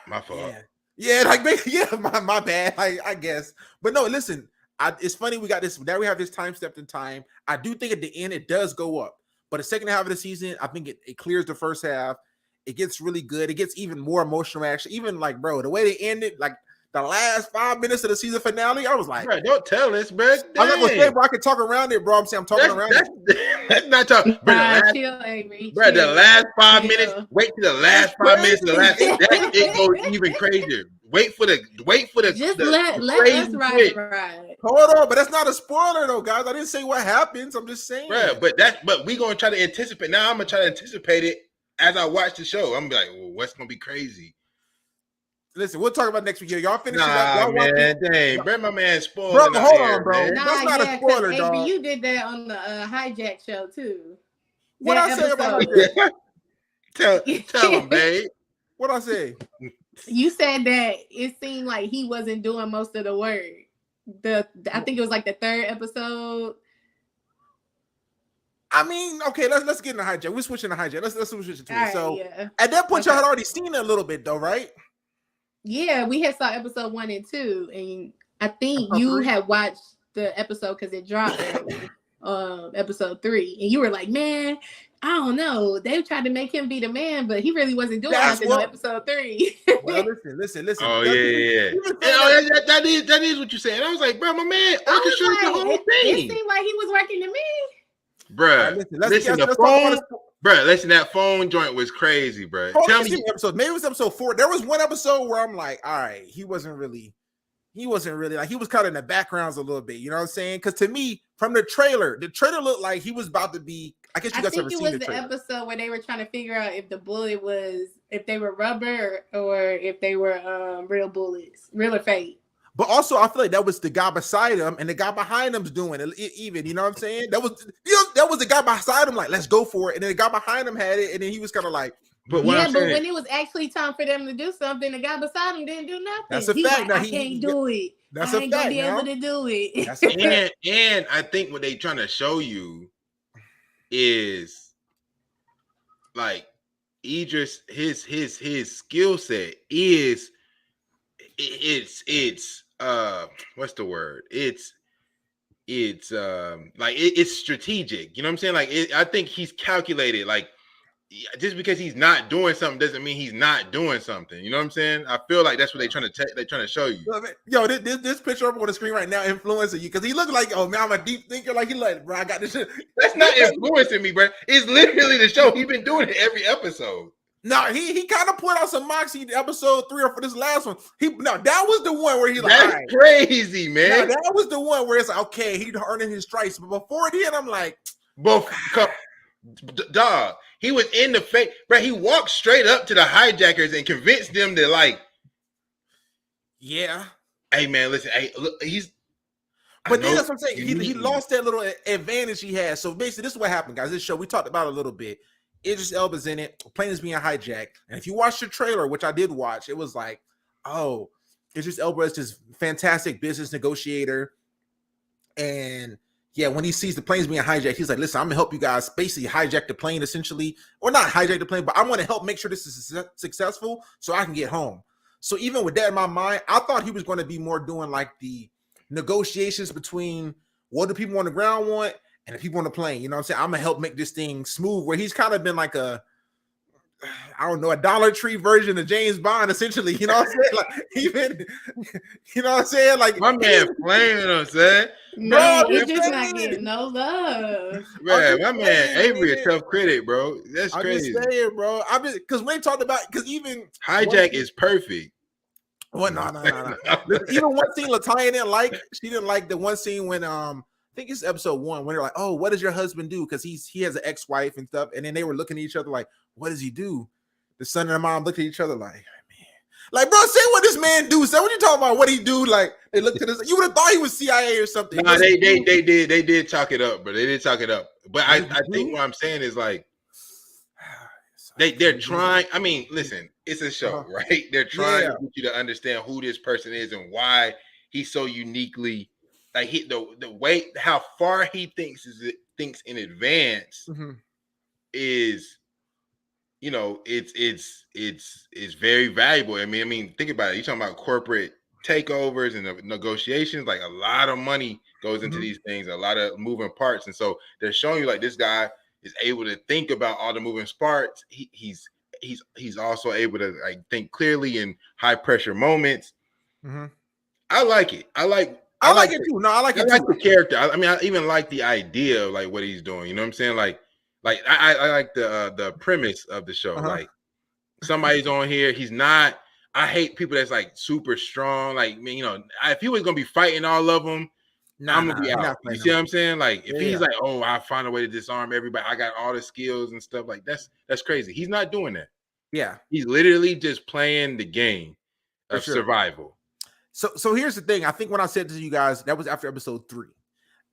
my fault. Yeah, like my bad. I guess, but no. Listen, it's funny we got this. Now we have this time stepped in time. I do think at the end it does go up, but the second half of the season, I think it clears the first half. It gets really good. It gets even more emotional action. Even like, bro, the way they ended, like the last 5 minutes of the season finale, I was like, bro, don't tell us, bro. I'm not gonna say, bro. I can talk around it, bro. I'm saying I'm talking around it. That's not talking, bro. Chill, Avery. Bro, the last 5 chill. minutes. Wait till the last 5 minutes. That it goes even crazier. Wait for the. Just the let us ride the ride. Hold on, but that's not a spoiler though, guys. I didn't say what happens. I'm just saying, bro. But we gonna try to anticipate. Now I'm gonna try to anticipate it as I watch the show. I'm gonna be like, well, what's gonna be crazy? Listen, we'll talk about next week. Y'all finish it up. Y'all man, dang, bro, my man spoiled. Bro, hold on, bro. Man. That's not a spoiler, Avery, dog. you did that on the Hijack show too. What I say about that? Tell him, babe. What I say? You said that it seemed like he wasn't doing most of the work. I think it was like the third episode. I mean, okay, let's get into Hijack. We're switching to Hijack. Let's switch it to it. Right, So yeah. At that point, y'all had already seen it a little bit, though, right? Yeah, we had saw episode 1 and 2, and I think episode you 3? had watched the episode because it dropped episode 3, and you were like, "Man, I don't know. They tried to make him be the man, but he really wasn't doing nothing on episode 3." Well, listen. Oh yeah. That is what you're saying. I was like, bro, my man orchestrated the whole thing. It seemed like he was working to me, bro. Listen, the phone. Bro, listen, that phone joint was crazy, bro. Tell me episode. Maybe it was episode 4. There was one episode where I'm like, all right, he wasn't really like, he was kind of in the backgrounds a little bit. You know what I'm saying? Because to me, from the trailer looked like he was about to be. I guess you guys ever seen the trailer. I think it was the episode where they were trying to figure out if the bullet was, if they were rubber or if they were real bullets, real or fake. But also, I feel like that was the guy beside him, and the guy behind him's doing it. Even, you know what I'm saying? That was the guy beside him, like, let's go for it. And then the guy behind him had it, and then he was kind of like, but when it was actually time for them to do something, the guy beside him didn't do nothing. That's a fact. Like, I can't do it. That's I ain't gonna be able to do it. That's a fact. And I think what they trying to show you is like Idris, his skill set is it's what's the word? It's like it's strategic. You know what I'm saying? Like I think he's calculated. Like just because he's not doing something doesn't mean he's not doing something. You know what I'm saying? I feel like that's what they're trying to show you. Yo, this picture up on the screen right now influencing you because he looked like, oh man, I'm a deep thinker. Like he like, bro, I got this shit. That's not influencing me, bro. It's literally the show. He's been doing it every episode. No, he kind of put out some moxie episode 3 or for this last one. That was the one where he like, that's right. Crazy, man. That was the one where it's like, okay, he's earning his stripes. But before then, I'm like, dog, he was in the face, bro. He walked straight up to the hijackers and convinced them that, like, yeah, hey man, listen, hey, look, he's. But then that's what I'm saying. He lost that little advantage he had. So basically, this is what happened, guys. This show we talked about a little bit. Idris Elba's in it. Plane is being hijacked, and if you watch the trailer, which I did watch, it was like, oh, Idris Elba is this fantastic business negotiator, and yeah, when he sees the planes being hijacked, he's like, listen, I'm gonna help you guys basically hijack the plane, essentially, or not hijack the plane, but I want to help make sure this is successful so I can get home. So even with that in my mind, I thought he was going to be more doing like the negotiations between what do people on the ground want and the people on the plane. You know what I'm saying? I'm gonna help make this thing smooth, where he's kind of been like a Dollar Tree version of James Bond, essentially. You know what I'm saying? Like even, you know what I'm saying? Like my man flaming him, son. No, he's just not getting no love. Man, my man Avery a tough critic, bro. That's crazy. I'm just saying, bro. I'm just because when they talked about because even Hijack is perfect. Well, no. Even one scene Latoya didn't like. She didn't like the one scene when I think it's episode 1 when they're like, "Oh, what does your husband do?" Because he has an ex-wife and stuff, and then they were looking at each other like, "What does he do?" The son and the mom looked at each other like, "Man, like, bro, say what this man do. Say what you talking about? What he do?" Like they looked at this. You would have thought he was CIA or something. No, they did chalk it up, bro. They did chalk it up. But I think what I'm saying is like they're trying. I mean, listen, it's a show, right? They're trying to get you to understand who this person is and why he's so uniquely like the way how far he thinks in advance is, you know, it's very valuable. I mean, think about it. You're talking about corporate takeovers and the negotiations. Like a lot of money goes into these things, a lot of moving parts, and so they're showing you like this guy is able to think about all the moving parts. He's also able to like think clearly in high pressure moments. I like it. I like it too. No, I like it too. I like the character. I mean, I even like the idea of like what he's doing. You know what I'm saying? Like I like the premise of the show. Like somebody's on here. He's not. I hate people that's like super strong. Like, man, you know, if he was gonna be fighting all of them, I'm gonna be out. You see what I'm saying? Like, if he's like, oh, I find a way to disarm everybody. I got all the skills and stuff. Like, that's crazy. He's not doing that. Yeah, he's literally just playing the game of survival. So here's the thing. I think when I said to you guys, that was after episode 3.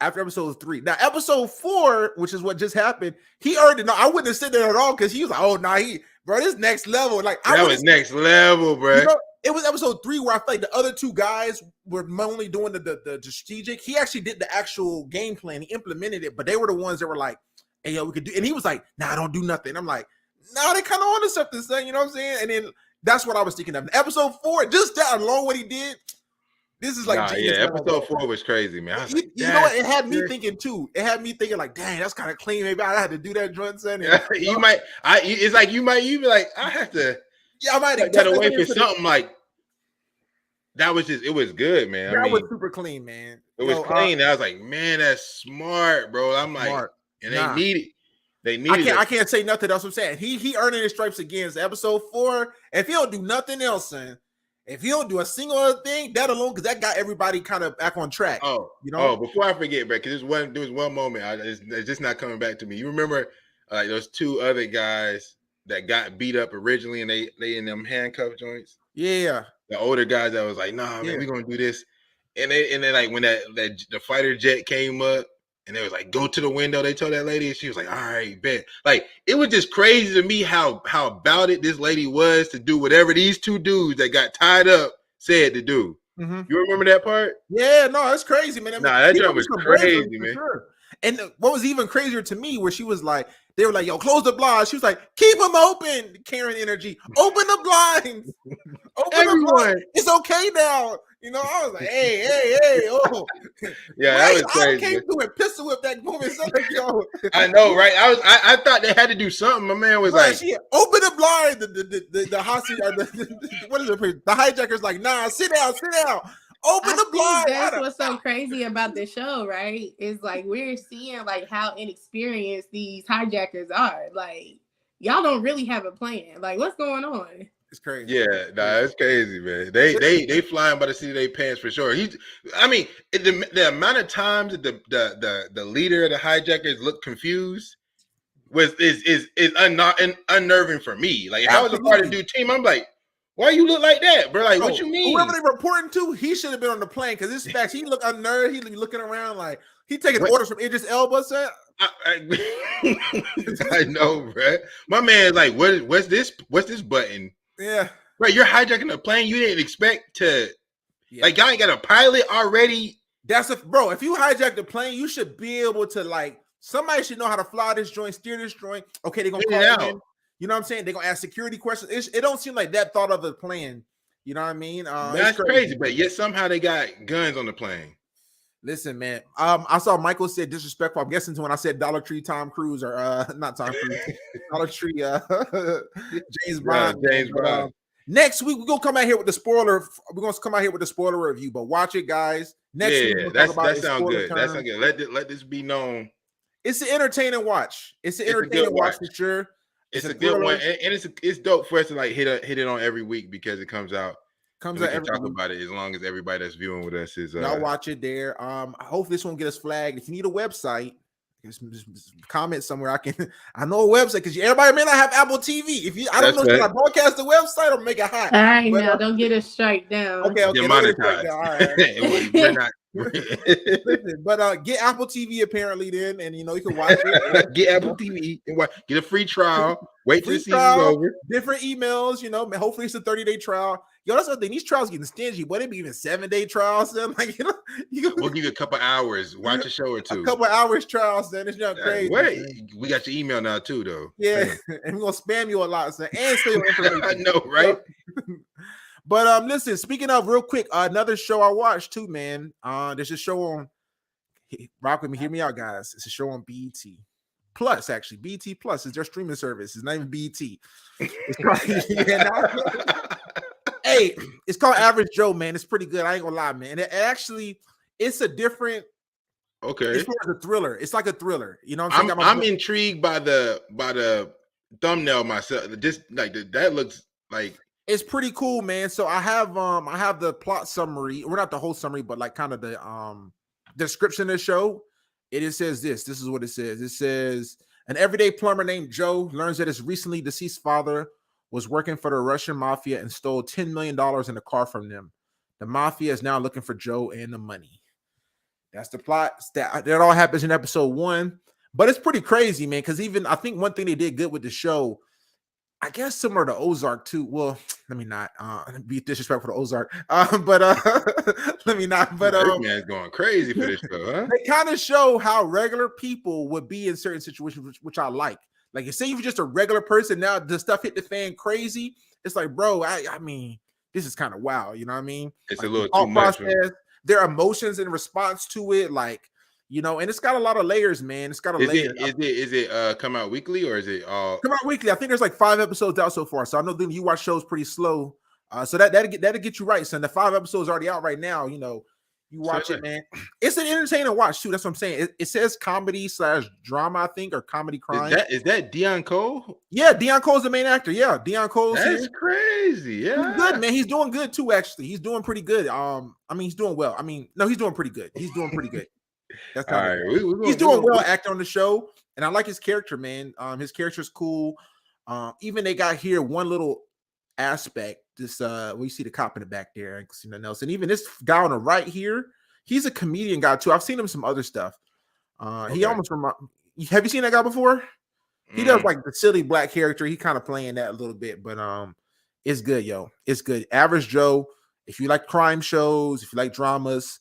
After episode 3. Now, episode 4, which is what just happened, he earned it. No, I wouldn't have said that at all because he was like, oh, nah, bro, this next level. Like, that was next level, bro. You know, it was episode 3 where I felt like the other 2 guys were only doing the strategic. He actually did the actual game plan. He implemented it, but they were the ones that were like, hey, yo, we could do. And he was like, nah, I don't do nothing. I'm like, nah, they kind of on to something, son. You know what I'm saying? And then that's what I was thinking of. Episode 4, just that along what he did. This is like, episode 4 was crazy, man. I was like, you know what? It had me thinking too. It had me thinking like, dang, that's kind of clean. Maybe I had to do that joint, son. You might. It's like you be like, I have to. Yeah, I might have got away for something like. That was just. It was good, man. That was super clean, man. It was clean. I was like, man, that's smart, bro. I'm like, and they need it. They need it. I can't say nothing else. I'm saying he earning his stripes again. It's episode 4. If he don't do nothing else, son. If you don't do a single other thing, that alone, because that got everybody kind of back on track. Oh, you know. Oh, before I forget, bro, because there was one moment it's just not coming back to me. You remember like those 2 other guys that got beat up originally, and they in them handcuff joints? Yeah, the older guys that was like, nah, man, we're gonna do this, and then like when the fighter jet came up. And they was like, go to the window. They told that lady, and she was like, all right, bet. Like, it was just crazy to me how about it this lady was to do whatever these 2 dudes that got tied up said to do. You remember that part? Yeah, no, that's crazy, man. I mean, that job was crazy, man. Sure. And what was even crazier to me, where she was like, they were like, yo, close the blinds. She was like, keep them open, Karen energy. Open the blinds. Open the blinds. It's okay now. You know, I was like, hey, oh. Yeah, that was crazy. I came through and pistol whip that woman. Like, yo. I know, right? I thought they had to do something. My man was like, open the blind. The hostage, what is it? The hijacker's like, nah, sit down. Open the blind. That's what's so crazy about the show, right? Is like we're seeing like how inexperienced these hijackers are. Like, y'all don't really have a plan. Like, what's going on? It's crazy. Yeah, it's crazy, man. They flying by the seat of their pants for sure. The amount of times that the leader of the hijackers looked confused is unnerving for me. Like, if I was a part of the team, I'm like, why you look like that, bro? Like, what you mean? Whoever they reporting to, he should have been on the plane because this facts. He look unnerved. He looking around like he taking orders from Idris Elba. Son. I know, bro. My man's like, what's this? What's this button? Yeah, bro, you're hijacking a plane. You didn't expect to, like, y'all ain't got a pilot already. Bro. If you hijack the plane, you should be able to like. Somebody should know how to fly this joint, steer this joint. Okay, they're gonna call in. You know what I'm saying? They're gonna ask security questions. It don't seem like that thought of the plan. You know what I mean? That's crazy, but yet somehow they got guns on the plane. Listen, man. I saw Michael said disrespectful. I'm guessing to when I said Dollar Tree Tom Cruise or not Tom Cruise, Dollar Tree James Bond. James Bond. Next week we're gonna come out here with the spoiler. We're gonna come out here with the spoiler review, but watch it, guys. Next week that sounds good. That sounds good. Let this be known. It's an entertaining watch. It's an entertaining watch for sure. It's a good one, and it's dope for us to like hit it on every week because it comes out. We can talk about it as long as everybody that's viewing with us is. Y'all watch it there. Hopefully this won't get us flagged. If you need a website, just comment somewhere. I know a website because everybody may not have Apple TV. I don't know if I broadcast the website or make it hot. All right, now don't get us strike down. Okay, get monetized. All right. We're not. Listen, but get Apple TV apparently then, and you can watch it. Get Apple TV and watch. Get a free trial. Wait till the season's over. Different emails, hopefully it's a 30-day trial. Yo, that's the thing. These trials getting stingy. But they be even 7-day trials. Then, like we'll give you a couple hours. Watch a show or two. A couple hours trials. Then it's not crazy. Wait, we got your email now too, though. Yeah, and we're gonna spam you a lot, son, and steal your information. I know, right? But listen. Speaking of, real quick, another show I watched too, man. There's a show on. Rock with me. Hear me out, guys. It's a show on BET Plus. Actually, BET Plus is their streaming service. It's not even BET. It's probably, Hey, it's called Average Joe, man. It's pretty good. I ain't gonna lie, man. It actually, it's a different. Okay. It's more of a thriller. It's like a thriller. You know what I'm saying? I'm intrigued by the thumbnail myself. Just like that looks like it's pretty cool, man. So I have the plot summary. We're not the whole summary, but like kind of the description of the show. It says this. This is what it says. It says an everyday plumber named Joe learns that his recently deceased father was working for the Russian mafia and stole $10 million in a car from them. The mafia is now looking for Joe and the money. That's the plot. That all happens in episode 1. But it's pretty crazy, man, because even I think one thing they did good with the show, I guess similar to Ozark too. Well, let me not be disrespectful to Ozark. But let me not. But man's going crazy for this show, huh? They kind of show how regular people would be in certain situations, which I like. Like, say you're just a regular person, now the stuff hit the fan crazy. It's like, bro, I mean, this is kind of wild. You know what I mean? It's like a little too much. Their emotions in response to it, like, you know, and it's got a lot of layers, man. It's got a layer. Is it come out weekly or is it all come out weekly? I think there's like 5 episodes out so far. So I know that you watch shows pretty slow. So that'll get you right, son. The 5 episodes already out right now. You know, you watch it, man. It's an entertaining watch too. That's what I'm saying. It says comedy/drama, I think, or comedy crime. Is that Deon Cole? Yeah, Deon Cole's the main actor. Yeah, Deon Cole's That's crazy. Yeah, he's good, man. He's doing good too. Actually, he's doing pretty good. I mean, he's doing well. I mean, no, he's doing pretty good. He's doing pretty good. That's all right. He's doing well acting on the show, and I like his character, man. His character's cool. Even they got here one little aspect. This we see the cop in the back there, and see nothing else. And even this guy on the right here, he's a comedian guy too. I've seen him some other stuff. He almost have you seen that guy before? He does like the silly black character. He kind of playing that a little bit, but it's good, yo. It's good. Average Joe. If you like crime shows, if you like dramas,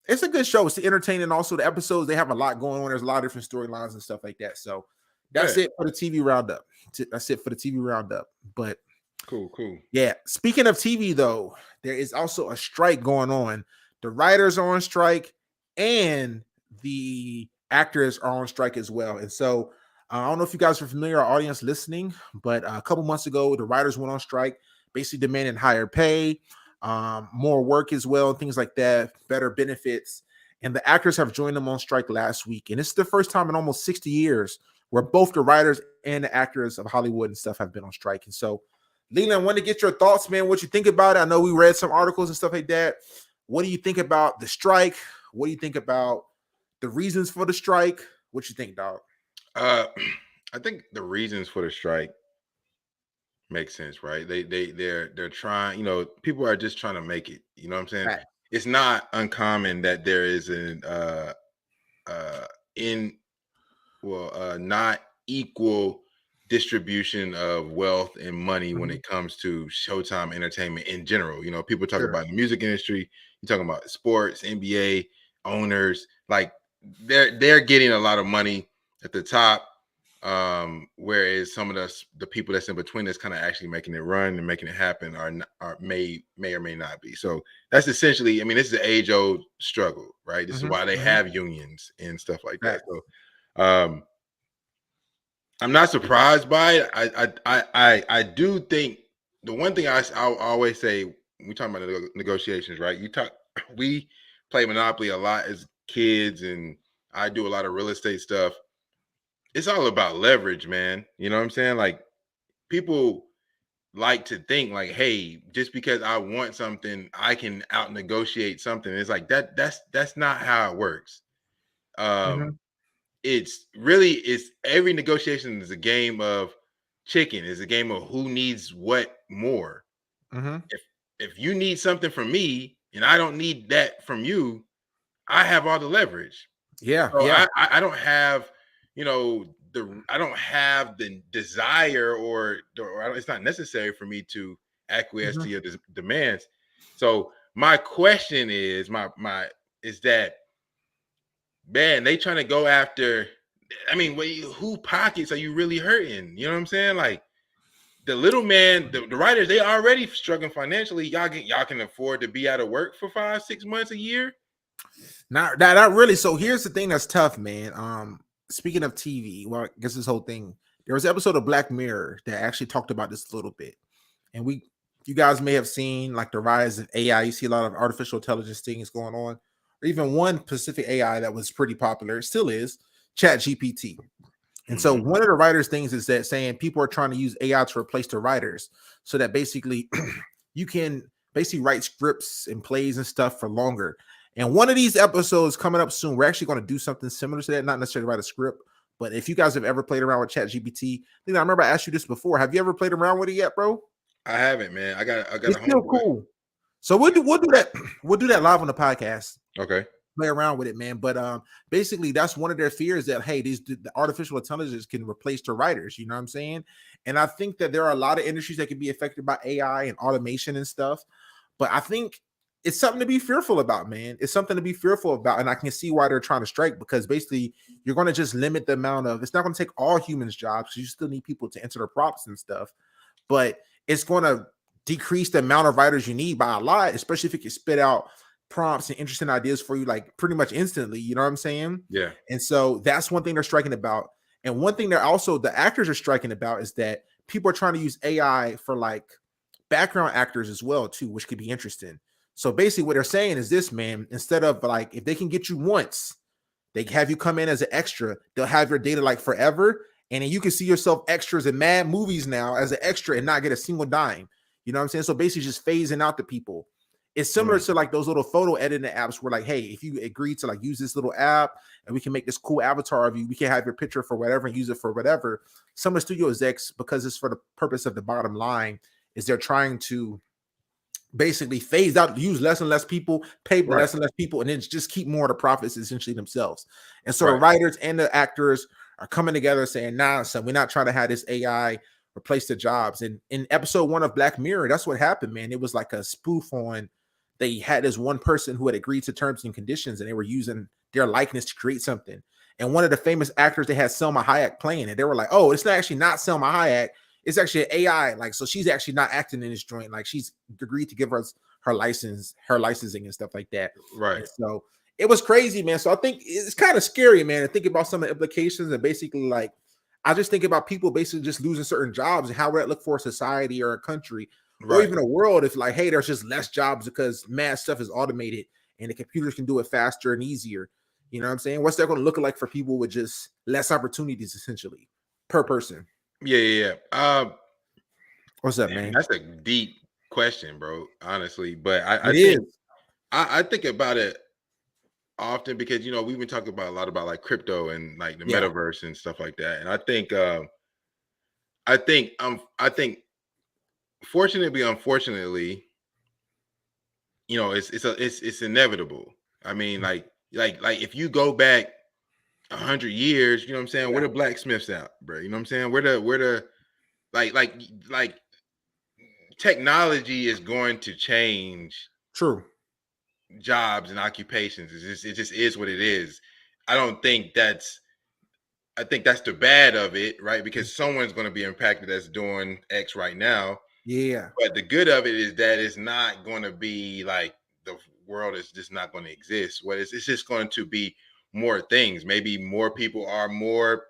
it's a good show. It's entertaining. Also, the episodes, they have a lot going on. There's a lot of different storylines and stuff like that. So that's it for the TV roundup. That's it for the TV roundup. But cool. Yeah. Speaking of TV, though, there is also a strike going on. The writers are on strike and the actors are on strike as well. And so I don't know if you guys are familiar, our audience listening, but a couple months ago, the writers went on strike, basically demanding higher pay, more work as well, and things like that, better benefits. And the actors have joined them on strike last week. And it's the first time in almost 60 years where both the writers and the actors of Hollywood and stuff have been on strike. And so, Leland, I want to get your thoughts, man, what you think about it. I know we read some articles and stuff like that. What do you think about the strike? What do you think about the reasons for the strike? What you think, dog? I think the reasons for the strike make sense, right? They're trying, you know, people are just trying to make it. You know what I'm saying? Right. It's not uncommon that there is not equal distribution of wealth and money when it comes to Showtime entertainment in general. You know, people talk about the music industry, you're talking about sports, NBA owners, like they're getting a lot of money at the top, whereas some of the people that's in between that's kind of actually making it run and making it happen may or may not be. So that's essentially, I mean, this is an age-old struggle, right? This is why they have unions and stuff like that. So I'm not surprised by it. I do think the one thing I'll always say when we talk about negotiations, right? We play Monopoly a lot as kids, and I do a lot of real estate stuff. It's all about leverage, man. You know what I'm saying? Like, people like to think like, hey, just because I want something, I can out negotiate something. It's like that's not how it works. It's every negotiation is a game of chicken. It's a game of who needs what more. If you need something from me and I don't need that from you, I have all the leverage. I don't have, you know, I don't have the desire or it's not necessary for me to acquiesce to your demands. So my question is is that, man, they trying to go after, I mean, who pockets are you really hurting? You know what I'm saying? Like, the little man, the writers, they already struggling financially. Y'all can afford to be out of work for 5-6 months a year? Not really. So here's the thing that's tough, man. Speaking of TV, well, I guess this whole thing, there was an episode of Black Mirror that actually talked about this a little bit. And we you guys may have seen like the rise of AI. You see a lot of artificial intelligence things going on, or even one specific AI that was pretty popular, it still is, Chat GPT. And so one of the writers' things is that saying people are trying to use AI to replace the writers, so that basically you can basically write scripts and plays and stuff for longer. And one of these episodes coming up soon, we're actually going to do something similar to that, not necessarily write a script, but if you guys have ever played around with Chat GPT, I remember I asked you this before. Have you ever played around with it yet, bro? I haven't, man. I got It's a still homeboy. cool. So we'll do that. We'll do that live on the podcast. Okay. Play around with it, man. But basically that's one of their fears, that hey, the artificial intelligence can replace the writers, you know what I'm saying? And I think that there are a lot of industries that can be affected by AI and automation and stuff. But I think it's something to be fearful about, man. It's something to be fearful about. And I can see why they're trying to strike, because basically you're going to just limit the amount of, it's not going to take all humans' jobs, because you still need people to enter the prompts and stuff. But it's going to decrease the amount of writers you need by a lot, especially if it can spit out prompts and interesting ideas for you like pretty much instantly, you know what I'm saying? Yeah. And so that's one thing they're striking about. And one thing they're also, the actors are striking about, is that people are trying to use AI for like background actors as well too, which could be interesting. So basically what they're saying is this, man, instead of like, if they can get you once, they have you come in as an extra, they'll have your data like forever, and then you can see yourself extras in mad movies now as an extra and not get a single dime. You know what I'm saying? So basically just phasing out the people. It's similar to like those little photo editing apps where like, hey, if you agree to like use this little app and we can make this cool avatar of you, we can have your picture for whatever and use it for whatever. Some of the studio execs, because it's for the purpose of the bottom line, is they're trying to basically phase out, use less and less people, pay less and less people, and then just keep more of the profits essentially themselves. And so the writers and the actors are coming together saying, nah, son, we're not trying to have this AI replace the jobs. And in episode 1 of Black Mirror, that's what happened, man. It was like a spoof on, they had this one person who had agreed to terms and conditions, and they were using their likeness to create something. And one of the famous actors, they had Selma Hayek playing it. They were like, oh, it's not actually not Selma Hayek. It's actually an AI. Like, so she's actually not acting in this joint. Like, she's agreed to give us her licensing and stuff like that. Right. And so it was crazy, man. So I think it's kind of scary, man, to think about some of the implications. And basically, like, I just think about people basically just losing certain jobs, and how would that look for a society or a country or even a world if like, hey, there's just less jobs because mad stuff is automated and the computers can do it faster and easier. You know what I'm saying? What's that going to look like for people with just less opportunities essentially per person? Yeah. What's up, man? That's a deep question, bro, honestly. But I think about it often because, you know, we've been talking about a lot about like crypto and like the metaverse and stuff like that. And I think fortunately, unfortunately, you know, it's inevitable. I mean, like if you go back 100 years, you know what I'm saying? Where the blacksmiths out, bro? You know what I'm saying? Where the like technology is going to change jobs and occupations. It just is what it is. I think that's the bad of it, right? Because someone's going to be impacted that's doing X right now. Yeah. But the good of it is that it's not going to be like the world is just not going to exist. What it's just going to be more things. Maybe more people are more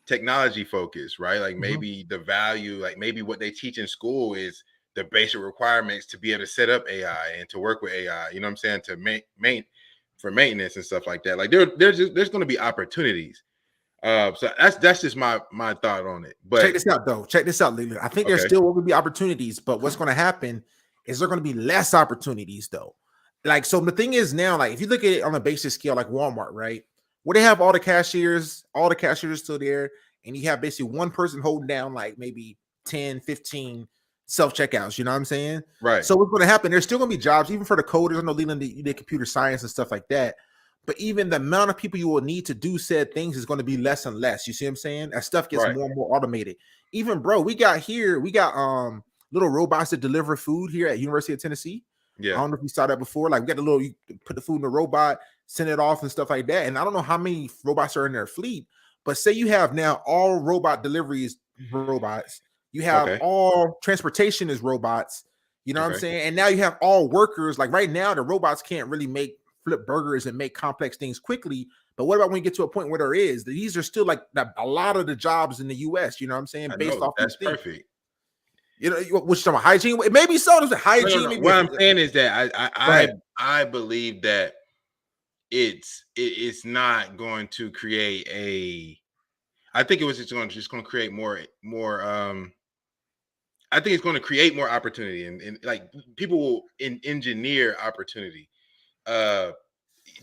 technology focused, right? Like maybe the value, like maybe what they teach in school is the basic requirements to be able to set up AI and to work with AI, you know what I'm saying? To for maintenance and stuff like that. Like there's going to be opportunities. So that's just my thought on it. But check this out, though. Check this out, Leland. I think there still will be opportunities, but what's going to happen is there going to be less opportunities, though. Like, so the thing is now, like, if you look at it on a basic scale, like Walmart, right? Where they have all the cashiers are still there, and you have basically one person holding down like maybe 10, 15 self-checkouts, you know what I'm saying? Right. So what's going to happen, there's still going to be jobs, even for the coders. I know Leland did computer science and stuff like that. But even the amount of people you will need to do said things is going to be less and less. You see what I'm saying? As stuff gets more and more automated. Even, bro, we got little robots that deliver food here at University of Tennessee. Yeah. I don't know if you saw that before. Like, we got you put the food in the robot, send it off and stuff like that. And I don't know how many robots are in their fleet, but say you have now all robot deliveries robots. You have all transportation is robots. You know what I'm saying? And now you have all workers. Like right now, the robots can't really flip burgers and make complex things quickly. But what about when you get to a point where these are still like a lot of the jobs in the US, you know what I'm saying? Based off that's these things. perfect. You know, what you talking about hygiene? Maybe so. There's a hygiene. No. Maybe What I'm saying is that right. I believe that it's not going to create a. I think it was just going to create more. I think it's going to create more opportunity, and like people will engineer opportunity.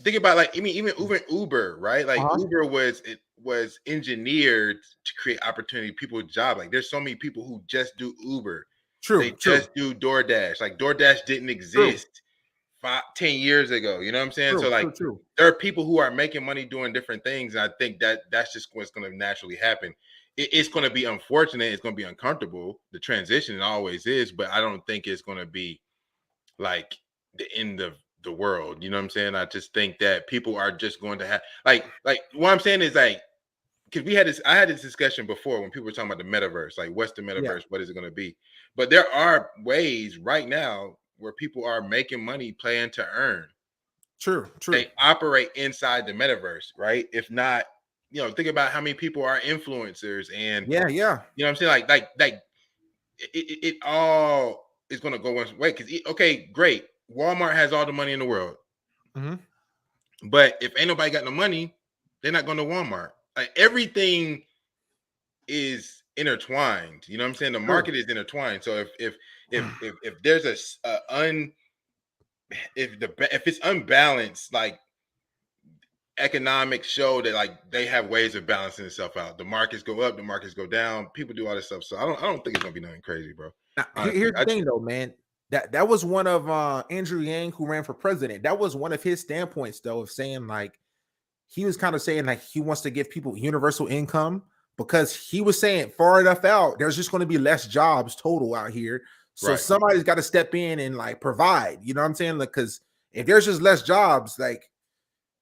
Think about, like, I mean, even Uber, right? Like Uber was engineered to create opportunity, people's job. Like there's so many people who just do Uber. They just do DoorDash. Like DoorDash didn't exist 10 years ago. You know what I'm saying? So like there are people who are making money doing different things. And I think that's just what's going to naturally happen. It's going to be unfortunate. It's going to be uncomfortable. The transition, it always is, but I don't think it's going to be like the end of the world. You know what I'm saying? I just think that people are just going to have like what I'm saying is, like, because I had this discussion before when people were talking about the metaverse, like what's the metaverse? What is it going to be? But there are ways right now where people are making money playing to earn. True. They operate inside the metaverse, right? If not, think about how many people are influencers, and you know what I'm saying? Like it all is going to go one way. Because okay, great, Walmart has all the money in the world, but if ain't nobody got no money, they're not going to Walmart. Like everything is intertwined. You know what I'm saying? The market is intertwined. So if there's if it's unbalanced, like economics show that like they have ways of balancing itself out. The markets go up, the markets go down. People do all this stuff. So I don't think it's gonna be nothing crazy, bro. Now, here's the thing, though, man. That was one of Andrew Yang, who ran for president. That was one of his standpoints, though, of saying, like, he was kind of saying like he wants to give people universal income, because he was saying far enough out, there's just going to be less jobs total out here. So somebody's got to step in and like provide, you know what I'm saying? Like, because if there's just less jobs, like,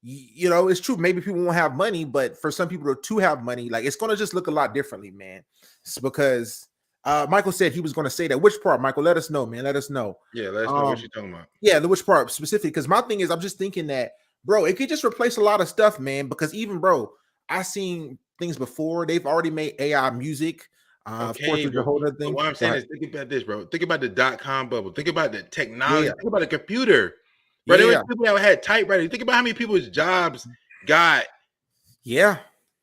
it's true. Maybe people won't have money, but for some people to have money, like, it's going to just look a lot differently, man. It's because Michael said he was going to say that. Which part, Michael? Let us know, man. Let us know. Yeah, let us know what you're talking about. Yeah, which part specifically? Because my thing is, I'm just thinking that, bro, it could just replace a lot of stuff, man. Because even, bro, I've seen things before. They've already made AI music. Of course, there's a whole other thing. What I'm saying is, think about this, bro. Think about the .com bubble. Think about the technology. Think about the computer. Bro, there was people that had typewriters. Think about how many people's jobs got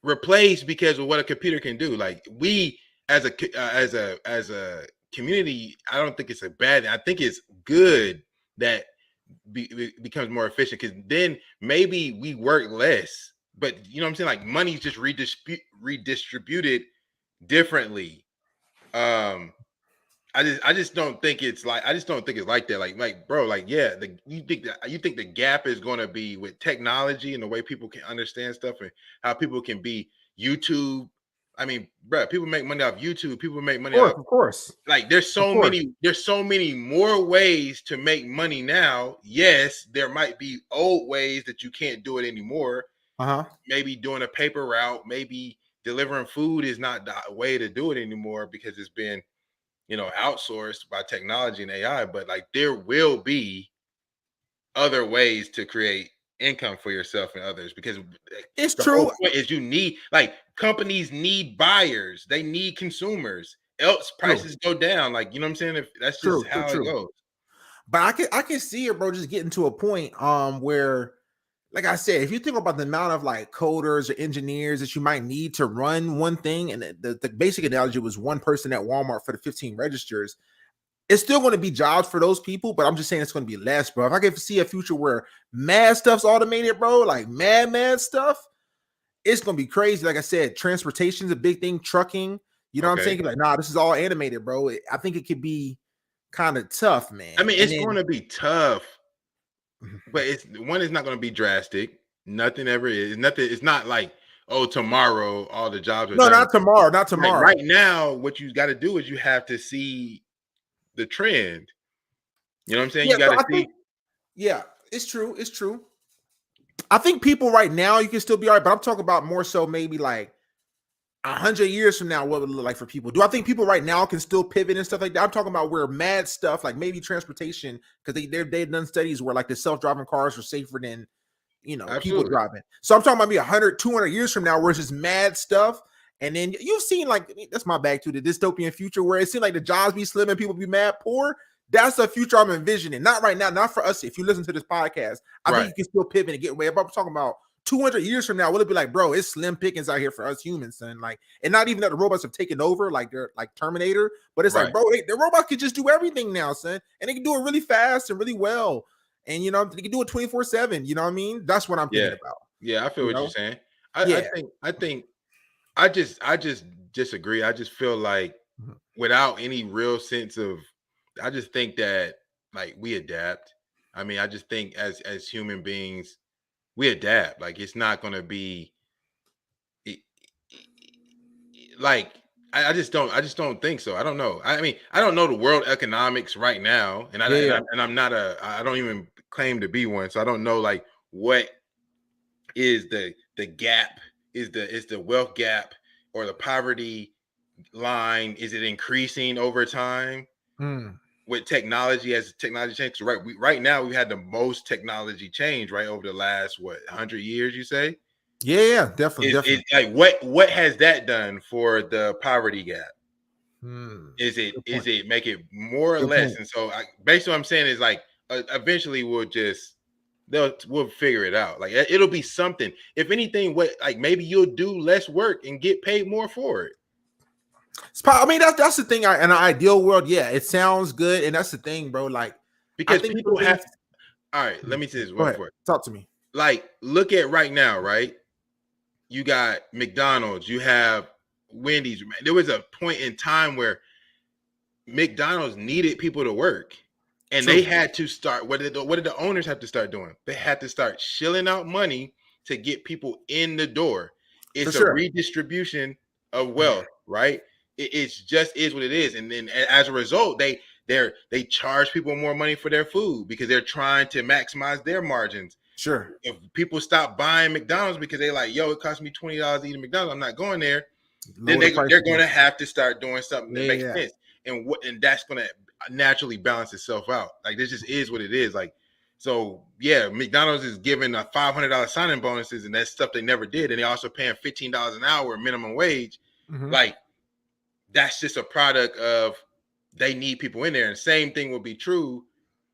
replaced because of what a computer can do. Like, we as a community, I don't think it's a bad thing. I think it's good that becomes more efficient, because then maybe we work less. But you know what I'm saying? Like, money's just redistributed differently. I just don't think it's like that. Like, bro, like, yeah, you think the gap is going to be with technology and the way people can understand stuff and how people can be YouTube. I mean, bro, people make money off YouTube. People make money of course. Like, there's so many more ways to make money now. Yes, there might be old ways that you can't do it anymore. Maybe doing a paper route, maybe delivering food is not the way to do it anymore because it's been, outsourced by technology and AI. But like, there will be other ways to create income for yourself and others, because it's the true. Whole point is you need, like, companies need buyers, they need consumers, else prices go down. Like, you know what I'm saying? If that's just how it goes. But I can see it, bro, just getting to a point where, like I said, if you think about the amount of like coders or engineers that you might need to run one thing, and the basic analogy was one person at Walmart for the 15 registers, it's still going to be jobs for those people, but I'm just saying it's going to be less, bro. If I can see a future where mad stuff's automated, bro, like mad stuff, it's going to be crazy. Like I said, transportation's a big thing, trucking, you know what I'm saying? Like, nah, this is all animated, bro. I think it could be kind of tough, man. I mean, it's going to be tough, but it's not going to be drastic. Nothing ever is. Nothing. It's not like, oh, tomorrow all the jobs are done. Not tomorrow. Not tomorrow. Like, right now, what you got to do is you have to see the trend. You know what I'm saying? Yeah, you got to see. It's true. It's true. I think people right now, you can still be all right, but I'm talking about more so maybe like 100 years from now, what would it look like for people? Do I think people right now can still pivot and stuff like that? I'm talking about where mad stuff, like maybe transportation, because they've done studies where like the self-driving cars are safer than, people driving. So I'm talking about maybe 100, 200 years from now, where it's just mad stuff. And then you've seen like that's my bag to the dystopian future where it seems like the jobs be slim and people be mad poor. That's the future I'm envisioning. Not right now, not for us. If you listen to this podcast, I think you can still pivot and get away. But I'm talking about 200 years from now, will it be like, bro, it's slim pickings out here for us humans, son? Like, and not even that the robots have taken over, like they're like Terminator, but it's like, bro, the robots can just do everything now, son, and they can do it really fast and really well, and you know they can do it 24/7. You know what I mean? That's what I'm thinking about. Yeah, I feel what you're saying. I just disagree. I just feel like without any real sense of, I just think that like we adapt. I mean, I just think as human beings, we adapt. Like it's not going to be like I just don't think so. I don't know. I mean, I don't know the world economics right now, and I'm not I don't even claim to be one, so I don't know like what is the gap, is the wealth gap or the poverty line, is it increasing over time with technology as technology changes? Right now we had the most technology change over the last 100 years, you say? Yeah, definitely. Like what has that done for the poverty gap? Is it make it more or less? And so basically what I'm saying is like eventually we'll figure it out. Like it'll be something. If anything, maybe you'll do less work and get paid more for it. I mean, that's the thing. In an ideal world, it sounds good, and that's the thing, bro. Like because people have. All right, let me say this one for it. Talk to me. Like, look at right now, right? You got McDonald's, you have Wendy's. There was a point in time where McDonald's needed people to work. And they had to start, what did the owners have to start doing? They had to start shilling out money to get people in the door. It's a redistribution of wealth, right? It's just is what it is. And then as a result, they charge people more money for their food because they're trying to maximize their margins. Sure. If people stop buying McDonald's because they're like, yo, it costs me $20 to eat a McDonald's, I'm not going there. Then they're going to have to start doing something that makes sense. And that's going to naturally balance itself out. Like this just is what it is. Like, so yeah, McDonald's is giving a $500 signing bonuses, and that's stuff they never did. And they also paying $15 an hour minimum wage. Like that's just a product of they need people in there. And same thing will be true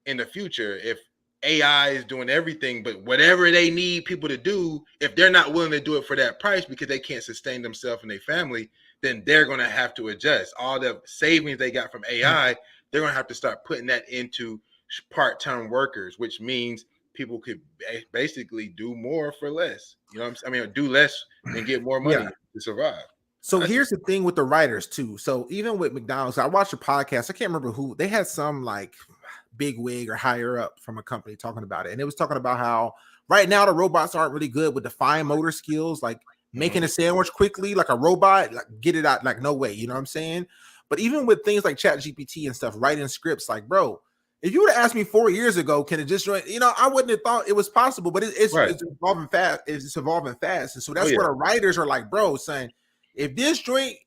in the future. If AI is doing everything, but whatever they need people to do, if they're not willing to do it for that price because they can't sustain themselves and their family, then they're going to have to adjust. All the savings they got from AI, they're going to have to start putting that into part-time workers, which means people could basically do more for less. You know what I'm saying? I mean, do less and get more money to survive. So here's the thing with the writers too. So even with McDonald's, I watched a podcast. I can't remember who. They had some like big wig or higher up from a company talking about it. And it was talking about how right now the robots aren't really good with the fine motor skills, like making a sandwich quickly, like a robot, like get it out, like no way, you know what I'm saying? But even with things like Chat GPT and stuff, writing scripts, like, bro, if you would have asked me 4 years ago, can it just, I wouldn't have thought it was possible, but it's evolving fast. It's evolving fast. And so that's where the writers are like, bro, saying, if this joint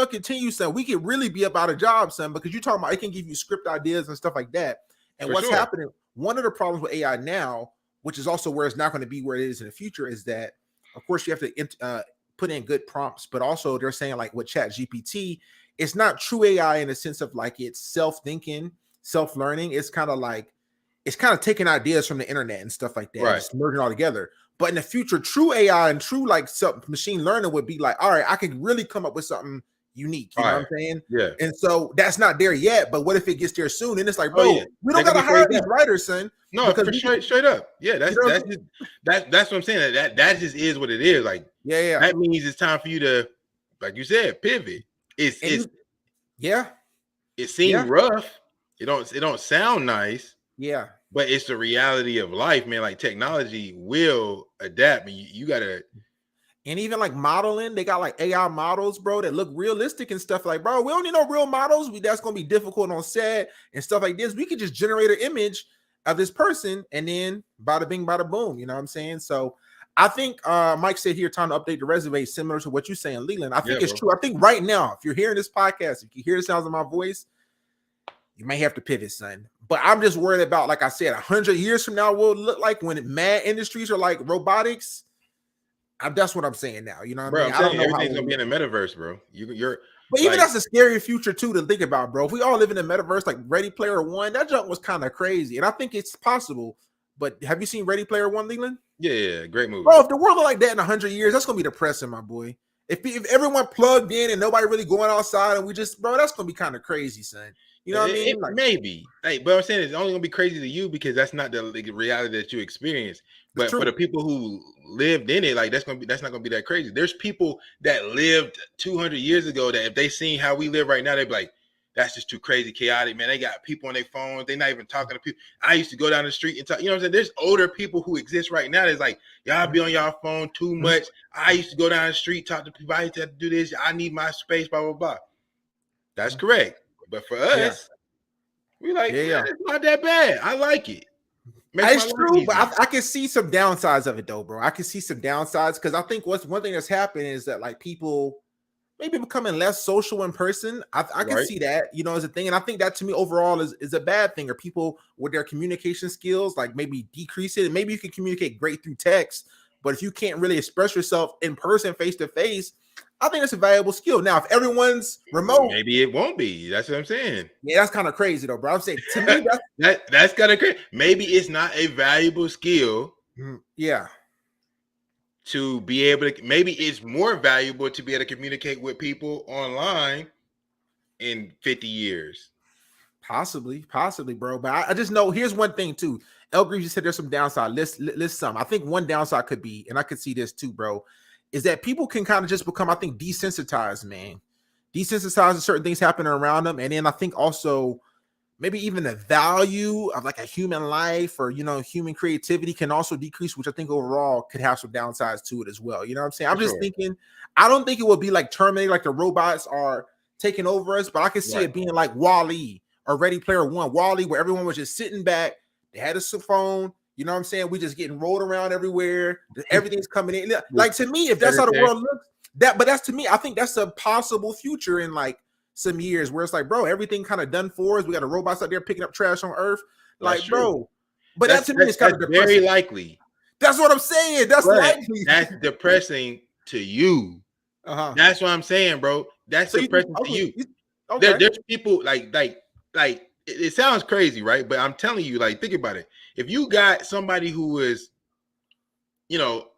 continues, son, we could really be up out of job, son, because you're talking about it can give you script ideas and stuff like that. And what's happening, one of the problems with AI now, which is also where it's not going to be where it is in the future, is that, of course, you have to put in good prompts, but also they're saying like with Chat GPT, it's not true AI in the sense of like it's self-thinking, self-learning. It's kind of taking ideas from the internet and stuff like that, just merging all together. But in the future, true AI and true like machine learning would be like, all right, I could really come up with something unique. You know what I'm saying? Yeah. And so that's not there yet. But what if it gets there soon? And it's like, bro, we don't gotta hire these writers, son. No, for straight up. Yeah, that's what I'm saying. That just is what it is. Like, that means it's time for you to, like you said, pivot. It seems rough. It don't sound nice. Yeah. But it's the reality of life, man. Like technology will adapt, and you gotta. And even like modeling, they got like AI models, bro, that look realistic and stuff. Like, bro, we don't need no real models. That's gonna be difficult on set and stuff like this. We could just generate an image of this person, and then bada bing, bada boom. You know what I'm saying? So I think Mike said here, time to update the resume, similar to what you're saying, Leland. I think it's true. I think right now, if you're hearing this podcast, if you hear the sounds of my voice, you may have to pivot, son. But I'm just worried about, like I said, 100 years from now, what it look like when mad industries are like robotics. That's what I'm saying now. You know what Bro, I mean? I'm I don't telling you, know how. everything's gonna be in the metaverse, bro. You're But even like, that's a scary future too to think about, bro. If we all live in the metaverse, like Ready Player One, that jump was kind of crazy, and I think it's possible. But have you seen Ready Player One, Leland? yeah, great movie. Bro, if the world look like that in 100 years, that's gonna be depressing, my boy. If everyone plugged in and nobody really going outside, and we just, bro, that's gonna be kind of crazy, son. You know what I mean? Like, Maybe, like, but I'm saying it's only gonna be crazy to you because that's not the reality that you experience. But for the people who lived in it, like that's not gonna be that crazy. There's people that lived 200 years ago that if they seen how we live right now, they'd be like, that's just too crazy, chaotic, man. They got people on their phones, they're not even talking to people. I used to go down the street and talk, you know what I'm saying? There's older people who exist right now that's like, y'all be on y'all phone too much. I used to go down the street, talk to people, I used to have to do this, I need my space, blah, blah, blah. That's correct. But for us, we like, man, it's not that bad. I like it. It's true, but I can see some downsides of it though, bro. I can see some downsides because I think one thing that's happened is that like people maybe becoming less social in person. I can see that, you know, as a thing. And I think that to me overall is a bad thing, or people with their communication skills like maybe decrease it. And maybe you can communicate great through text, but if you can't really express yourself in person, face to face, I think it's a valuable skill. Now, if everyone's remote, maybe it won't be. That's what I'm saying. Yeah, that's kind of crazy though, bro. I'm saying to me, that's kind of crazy. Maybe it's not a valuable skill. Yeah. To be able to, maybe it's more valuable to be able to communicate with people online in 50 years. Possibly, bro. But I just know here's one thing too. El Greaves just said there's some downside. List some. I think one downside could be, and I could see this too, bro, is that people can kind of just become, I think, desensitized, man. Desensitized to certain things happening around them. And then I think also maybe even the value of like a human life or, you know, human creativity can also decrease, which I think overall could have some downsides to it as well. You know what I'm saying? I'm just thinking, I don't think it would be like Terminator, like the robots are taking over us, but I can see it being like Wall-E or Ready Player One. Wall-E, where everyone was just sitting back, they had a phone, you know what I'm saying? We just getting rolled around everywhere. Everything's coming in. Like to me, if that's how the world looks, but that's to me, I think that's a possible future in like some years where it's like, bro, everything kind of done for us. We got the robots out there picking up trash on Earth. Like, bro, but that to me is kind of depressing. Very likely. That's what I'm saying. That's likely. That's depressing to you. That's what I'm saying, bro. That's depressing to you. There's people like it sounds crazy, right? But I'm telling you, like, think about it. If you got somebody who is, you know,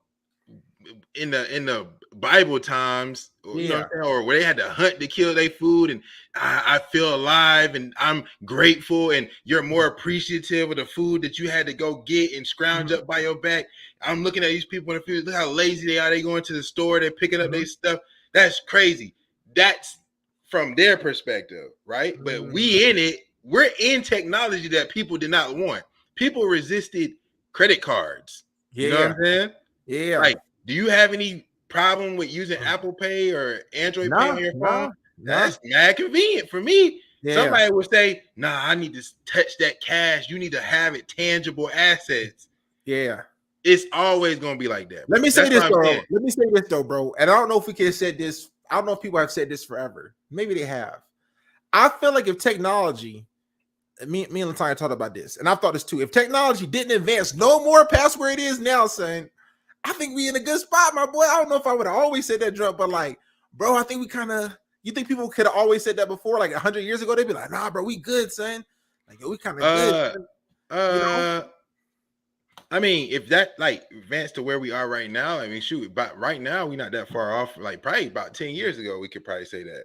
in the Bible times, or, you know what I'm saying, or where they had to hunt to kill their food, and I feel alive and I'm grateful, and you're more appreciative of the food that you had to go get and scrounge up by your back. I'm looking at these people in the field, look how lazy they are. They going to the store, they're picking up their stuff. That's crazy. That's from their perspective, right? But we in it, we're in technology that people did not want. People resisted credit cards. You know what I'm saying? Yeah. Like, do you have any problem with using Apple Pay or Android Pay on your phone? That's mad convenient for me. Somebody would say, nah, I need to touch that cash. You need to have it, tangible assets. Yeah. It's always going to be like that. Let me say this, though, bro. And I don't know if we can have said this. I don't know if people have said this forever. Maybe they have. I feel like if technology, me and Latanya talked about this, and I've thought this too. If technology didn't advance no more past where it is now, son, I think we in a good spot, my boy. I don't know if I would have always said that, drunk, but like, bro, I think we kind of. You think people could have always said that before, like 100 years ago? They'd be like, "Nah, bro, we good, son. Like, yo, we kind of good." You know? I mean, if that like advanced to where we are right now, I mean, shoot, but right now we're not that far off. Like probably about 10 years ago, we could probably say that.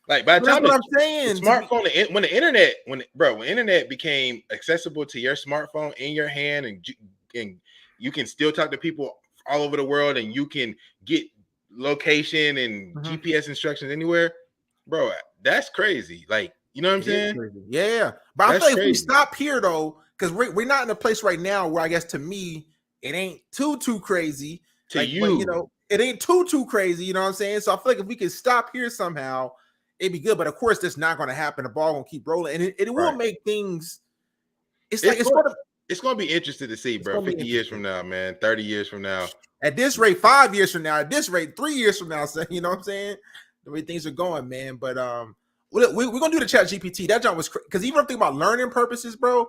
Like by the time I'm saying, the smartphone, when the internet became accessible to your smartphone in your hand, and you can still talk to people all over the world, and you can get location and GPS instructions anywhere, bro. That's crazy. Like, you know what I'm saying? Yeah, but I feel like if we stop here though, because we're not in a place right now where I guess to me it ain't too crazy to like, you. But, you know, it ain't too crazy. You know what I'm saying? So I feel like if we can stop here somehow, it'd be good. But of course, that's not going to happen. The ball gonna keep rolling, and it will make things. It's going to be interesting to see, bro. 50 years from now, man. 30 years from now. At this rate, 5 years from now. At this rate, 3 years from now. So you know what I'm saying? The way things are going, man. But we're gonna do the Chat GPT. That job was because even if I think about learning purposes, bro.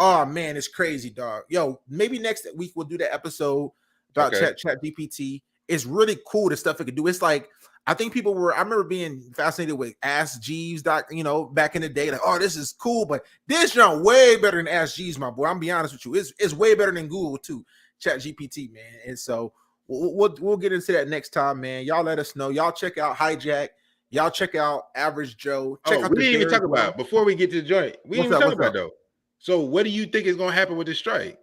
Oh man, it's crazy, dog. Yo, maybe next week we'll do that episode about Chat GPT. it's really cool the stuff it could do. It's like I think people were. I remember being fascinated with Ask Jeeves, back in the day. Like, oh, this is cool, but this jump way better than Ask Jeeves, my boy. I'm be honest with you. It's way better than Google too, Chat GPT, man. And so we'll get into that next time, man. Y'all let us know. Y'all check out Hijack. Y'all check out Average Joe. Check out we didn't even talk about before we get to the joint. We didn't even talk about though. So what do you think is going to happen with the strike?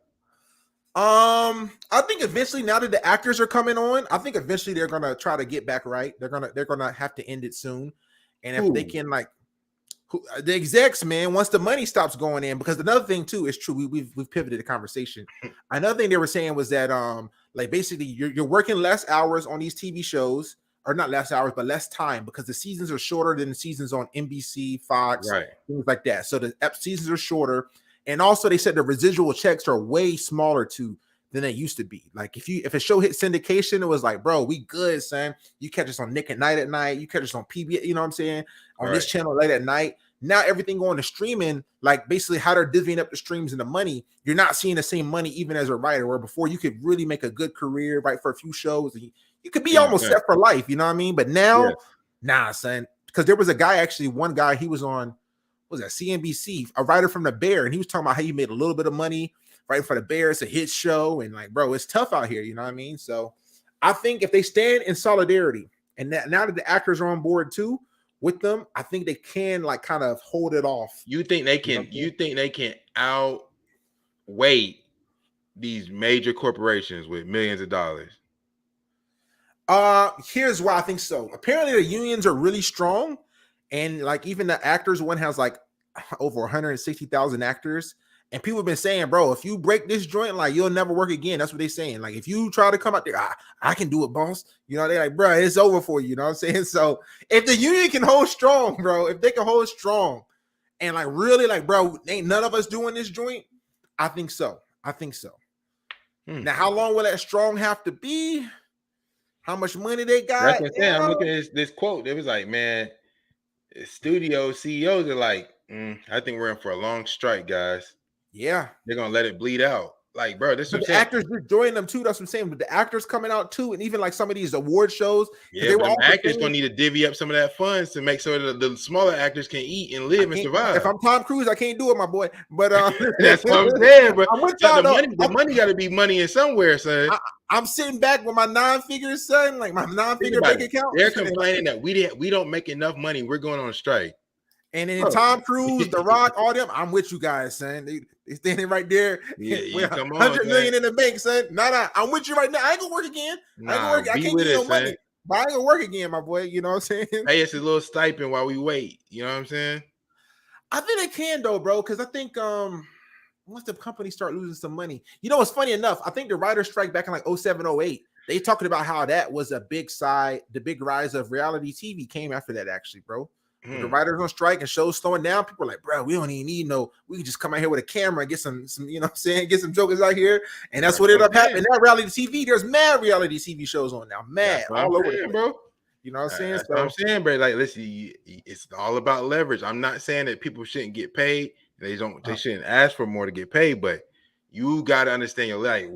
I think eventually, now that the actors are coming on, I think eventually they're gonna try to get back right. They're gonna have to end it soon, and if they can, the execs, man, once the money stops going in, because another thing too is true. We've pivoted the conversation. Another thing they were saying was that basically you're working less hours on these TV shows, or not less hours, but less time, because the seasons are shorter than the seasons on NBC, Fox, right, things like that. So the seasons are shorter. And also, they said the residual checks are way smaller too than they used to be. Like if a show hit syndication, it was like, bro, we good, son. You catch us on Nick at Night at night. You catch us on PBS. You know what I'm saying? On this channel late at night. Now everything going to streaming, like basically how they're divvying up the streams and the money. You're not seeing the same money even as a writer. Where before you could really make a good career, write for a few shows, and you could be almost set for life. You know what I mean? But now, nah, son. Because there was a guy, actually, one guy, he was on. What was that, CNBC, a writer from the Bear, and he was talking about how he made a little bit of money writing for the Bear. It's a hit show, and like, bro, it's tough out here, you know what I mean? So I think if they stand in solidarity, and now that the actors are on board too with them, I think they can kind of hold it off. You think they can? You think they can outweigh these major corporations with millions of dollars? Here's why I think so. Apparently, the unions are really strong. And even the actors one has over 160,000 actors. And people have been saying, bro, if you break this joint, you'll never work again. That's what they're saying. If you try to come out there, I can do it, boss. You know, they're like, bro, it's over for you. You know what I'm saying? So if the union can hold strong, bro, if they can hold strong and really bro, ain't none of us doing this joint, I think so. Now, how long will that strong have to be? How much money they got? That's what I'm saying. I'm looking at this quote. It was like, man, studio CEOs are like, I think we're in for a long strike, guys. Yeah, they're gonna let it bleed out. Like, bro, this is the actors are joining them too. That's what I'm saying. But the actors coming out too, and even some of these award shows. Yeah, they were all actors gonna need to divvy up some of that funds to make sure that the smaller actors can eat and live and survive. If I'm Tom Cruise, I can't do it, my boy. But that's what I'm saying. But the money got to be money in somewhere, son. I'm sitting back with my 9 figures, son, my 9-figure bank account. They're complaining that we don't make enough money. We're going on strike. And then Tom Cruise, The Rock, all them, I'm with you guys, son. They standing right there. Yeah, come on, 100 million in the bank, son. Nah, I'm with you right now. I ain't gonna work again. I can't give you no money. But I ain't gonna work again, my boy. You know what I'm saying? Hey, it's a little stipend while we wait. You know what I'm saying? I think they can though, bro, because I think once the companies start losing some money, it's funny enough. I think the writer's strike back in 07, 08, they talking about how that was a big the big rise of reality TV came after that, actually, bro. The writers on strike and shows slowing down. People are like, bro, we don't even need we can just come out here with a camera and get some, you know what I'm saying, get some jokers out here. And that's what ended up happening. Now reality TV, there's mad reality TV shows on now. Mad all over the bro. You know what I'm saying? That's what I'm saying, bro. Listen, it's all about leverage. I'm not saying that people shouldn't get paid. They shouldn't ask for more to get paid, but you got to understand your life.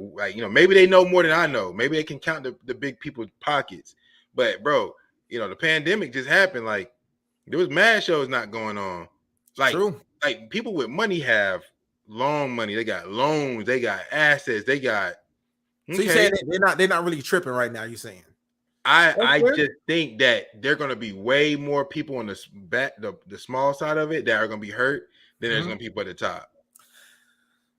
Maybe they know more than I know. Maybe they can count the big people's pockets. But bro, the pandemic just happened. There was mad shows not going on. True. People with money have long money. They got loans. They got assets. They got. Okay. So you saying they're not really tripping right now? You saying? I just think that there are going to be way more people on the small side of it that are going to be hurt than there's going to be people at the top.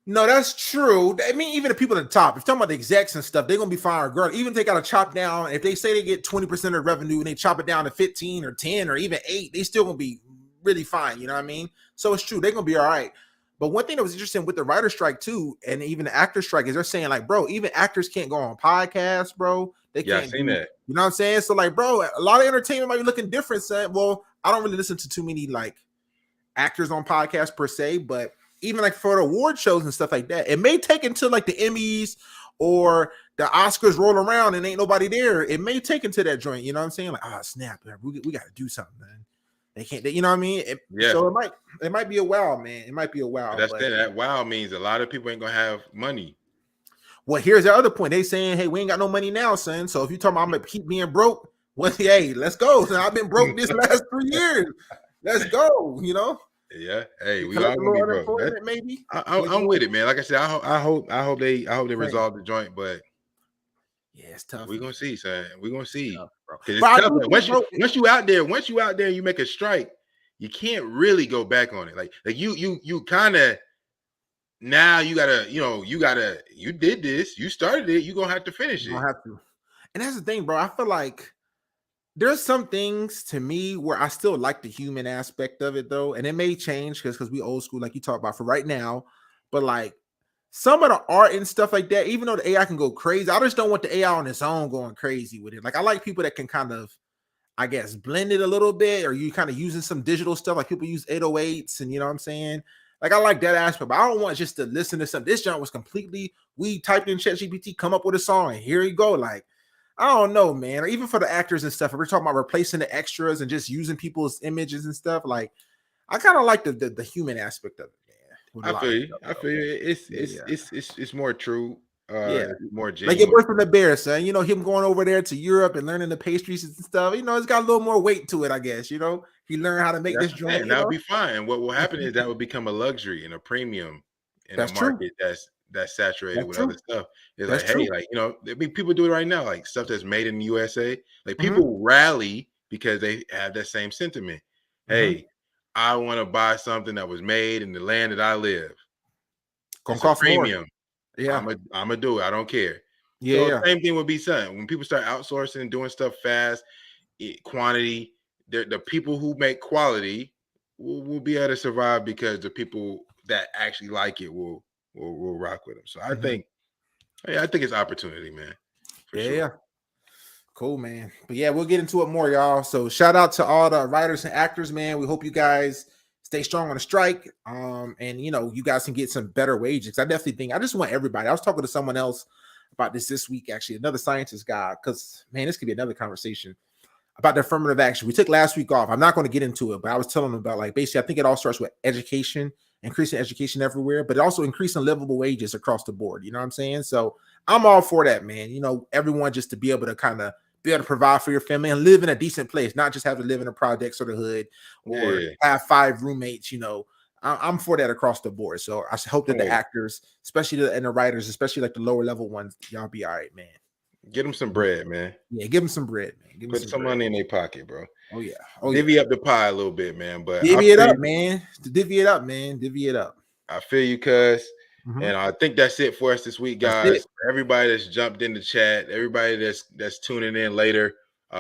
No, that's true. I mean, even the people at the top, if you're talking about the execs and stuff, they're going to be fine regardless. Even if they got to chop down, if they say they get 20% of revenue and they chop it down to 15 or 10 or even 8, they still going to be really fine. You know what I mean? So it's true. They're going to be all right. But one thing that was interesting with the writer strike too, and even the actor strike, is they're saying bro, even actors can't go on podcasts, bro. They can't. I've seen that. You know what I'm saying? So bro, a lot of entertainment might be looking different. Son. Well, I don't really listen to too many actors on podcasts per se, but even for the award shows and stuff like that, it may take until the Emmys or the Oscars roll around and ain't nobody there. It may take into that joint. You know what I'm saying? Snap, man, we got to do something, man. They can't. You know what I mean? So it might be a while, man. It might be a while. That wow means a lot of people ain't gonna have money. Well, here's the other point. They saying, hey, we ain't got no money now, son. So if you talking about I'm gonna keep being broke, well, hey, let's go. So I've been broke this last 3 years. Let's go. Yeah. Hey, we collect all a gonna be little broke. unemployment, maybe. I'm with it, man. Like I said, I hope they resolve the joint, but yeah, it's tough. We're gonna see, son. We're gonna see. Because it's But tough. Once you out there, you make a strike, you can't really go back on it. Like you kind of now you did this, you started it, you're gonna have to finish it. Have to. And that's the thing, bro. I feel like there's some things to me where I still like the human aspect of it, though, and it may change because we old school, like you talk about for right now. But like some of the art and stuff like that, even though the AI can go crazy, I just don't want the AI on its own going crazy with it. Like I like people that can kind of, I guess, blend it a little bit, or you kind of using some digital stuff, like people use 808s, and you know what I'm saying. Like I like that aspect, but I don't want just to listen to something. This junk was completely, we typed in ChatGPT, come up with a song, and here you go. Like I don't know, man. Or even for the actors and stuff, if we're talking about replacing the extras and just using people's images and stuff, like I kind of like the human aspect of it, man. I feel you. It's more true. More genuine. Like it worked from the bear, son. Him going over there to Europe and learning the pastries and stuff. It's got a little more weight to it, I guess. He learned how to make this joint. That'll be fine. What will happen is that will become a luxury and a premium in a market that's saturated with other stuff. It's like, hey, like people do it right now, like stuff that's made in the USA. Like people rally because they have that same sentiment. Hey, I want to buy something that was made in the land that I live. Gonna cost premium. More. Yeah, I'm gonna do it. I don't care. Yeah. So same thing would be something when people start outsourcing and doing stuff fast, quantity. The people who make quality will be able to survive because the people that actually like it will rock with them. So I think it's opportunity, man. For sure. Yeah. Cool, man. But yeah, we'll get into it more, y'all. So shout out to all the writers and actors, man. We hope you guys stay strong on the strike. And you guys can get some better wages. I definitely think I just want everybody. I was talking to someone else about this week, actually, another scientist guy, because man, this could be another conversation about the affirmative action. We took last week off. I'm not going to get into it, but I was telling them about, like, basically, I think it all starts with education, increasing education everywhere, but also increasing livable wages across the board. You know what I'm saying? So I'm all for that, man. Everyone just to be able to kind of be able to provide for your family and live in a decent place, not just have to live in a projects or the hood or have 5 roommates. I'm for that across the board. So I hope that the actors, especially the writers, especially like the lower level ones, y'all be all right, man. Get them some bread, man. Yeah, give them some bread, man. Put some money in their pocket, bro. Oh yeah. Divvy up the pie a little bit, man. But divvy it up, man. Divvy it up, man. Divvy it up. I feel you, cuz. And I think that's it for us this week, guys. Everybody that's jumped in the chat, everybody that's tuning in later.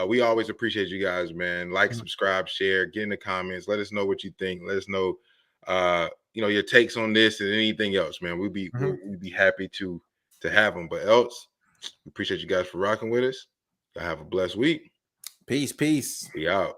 We always appreciate you guys, man. Like, subscribe, share, get in the comments. Let us know what you think. Let us know your takes on this and anything else, man. We'd be happy to have them. But else, we appreciate you guys for rocking with us. Y'all have a blessed week. Peace. Be out.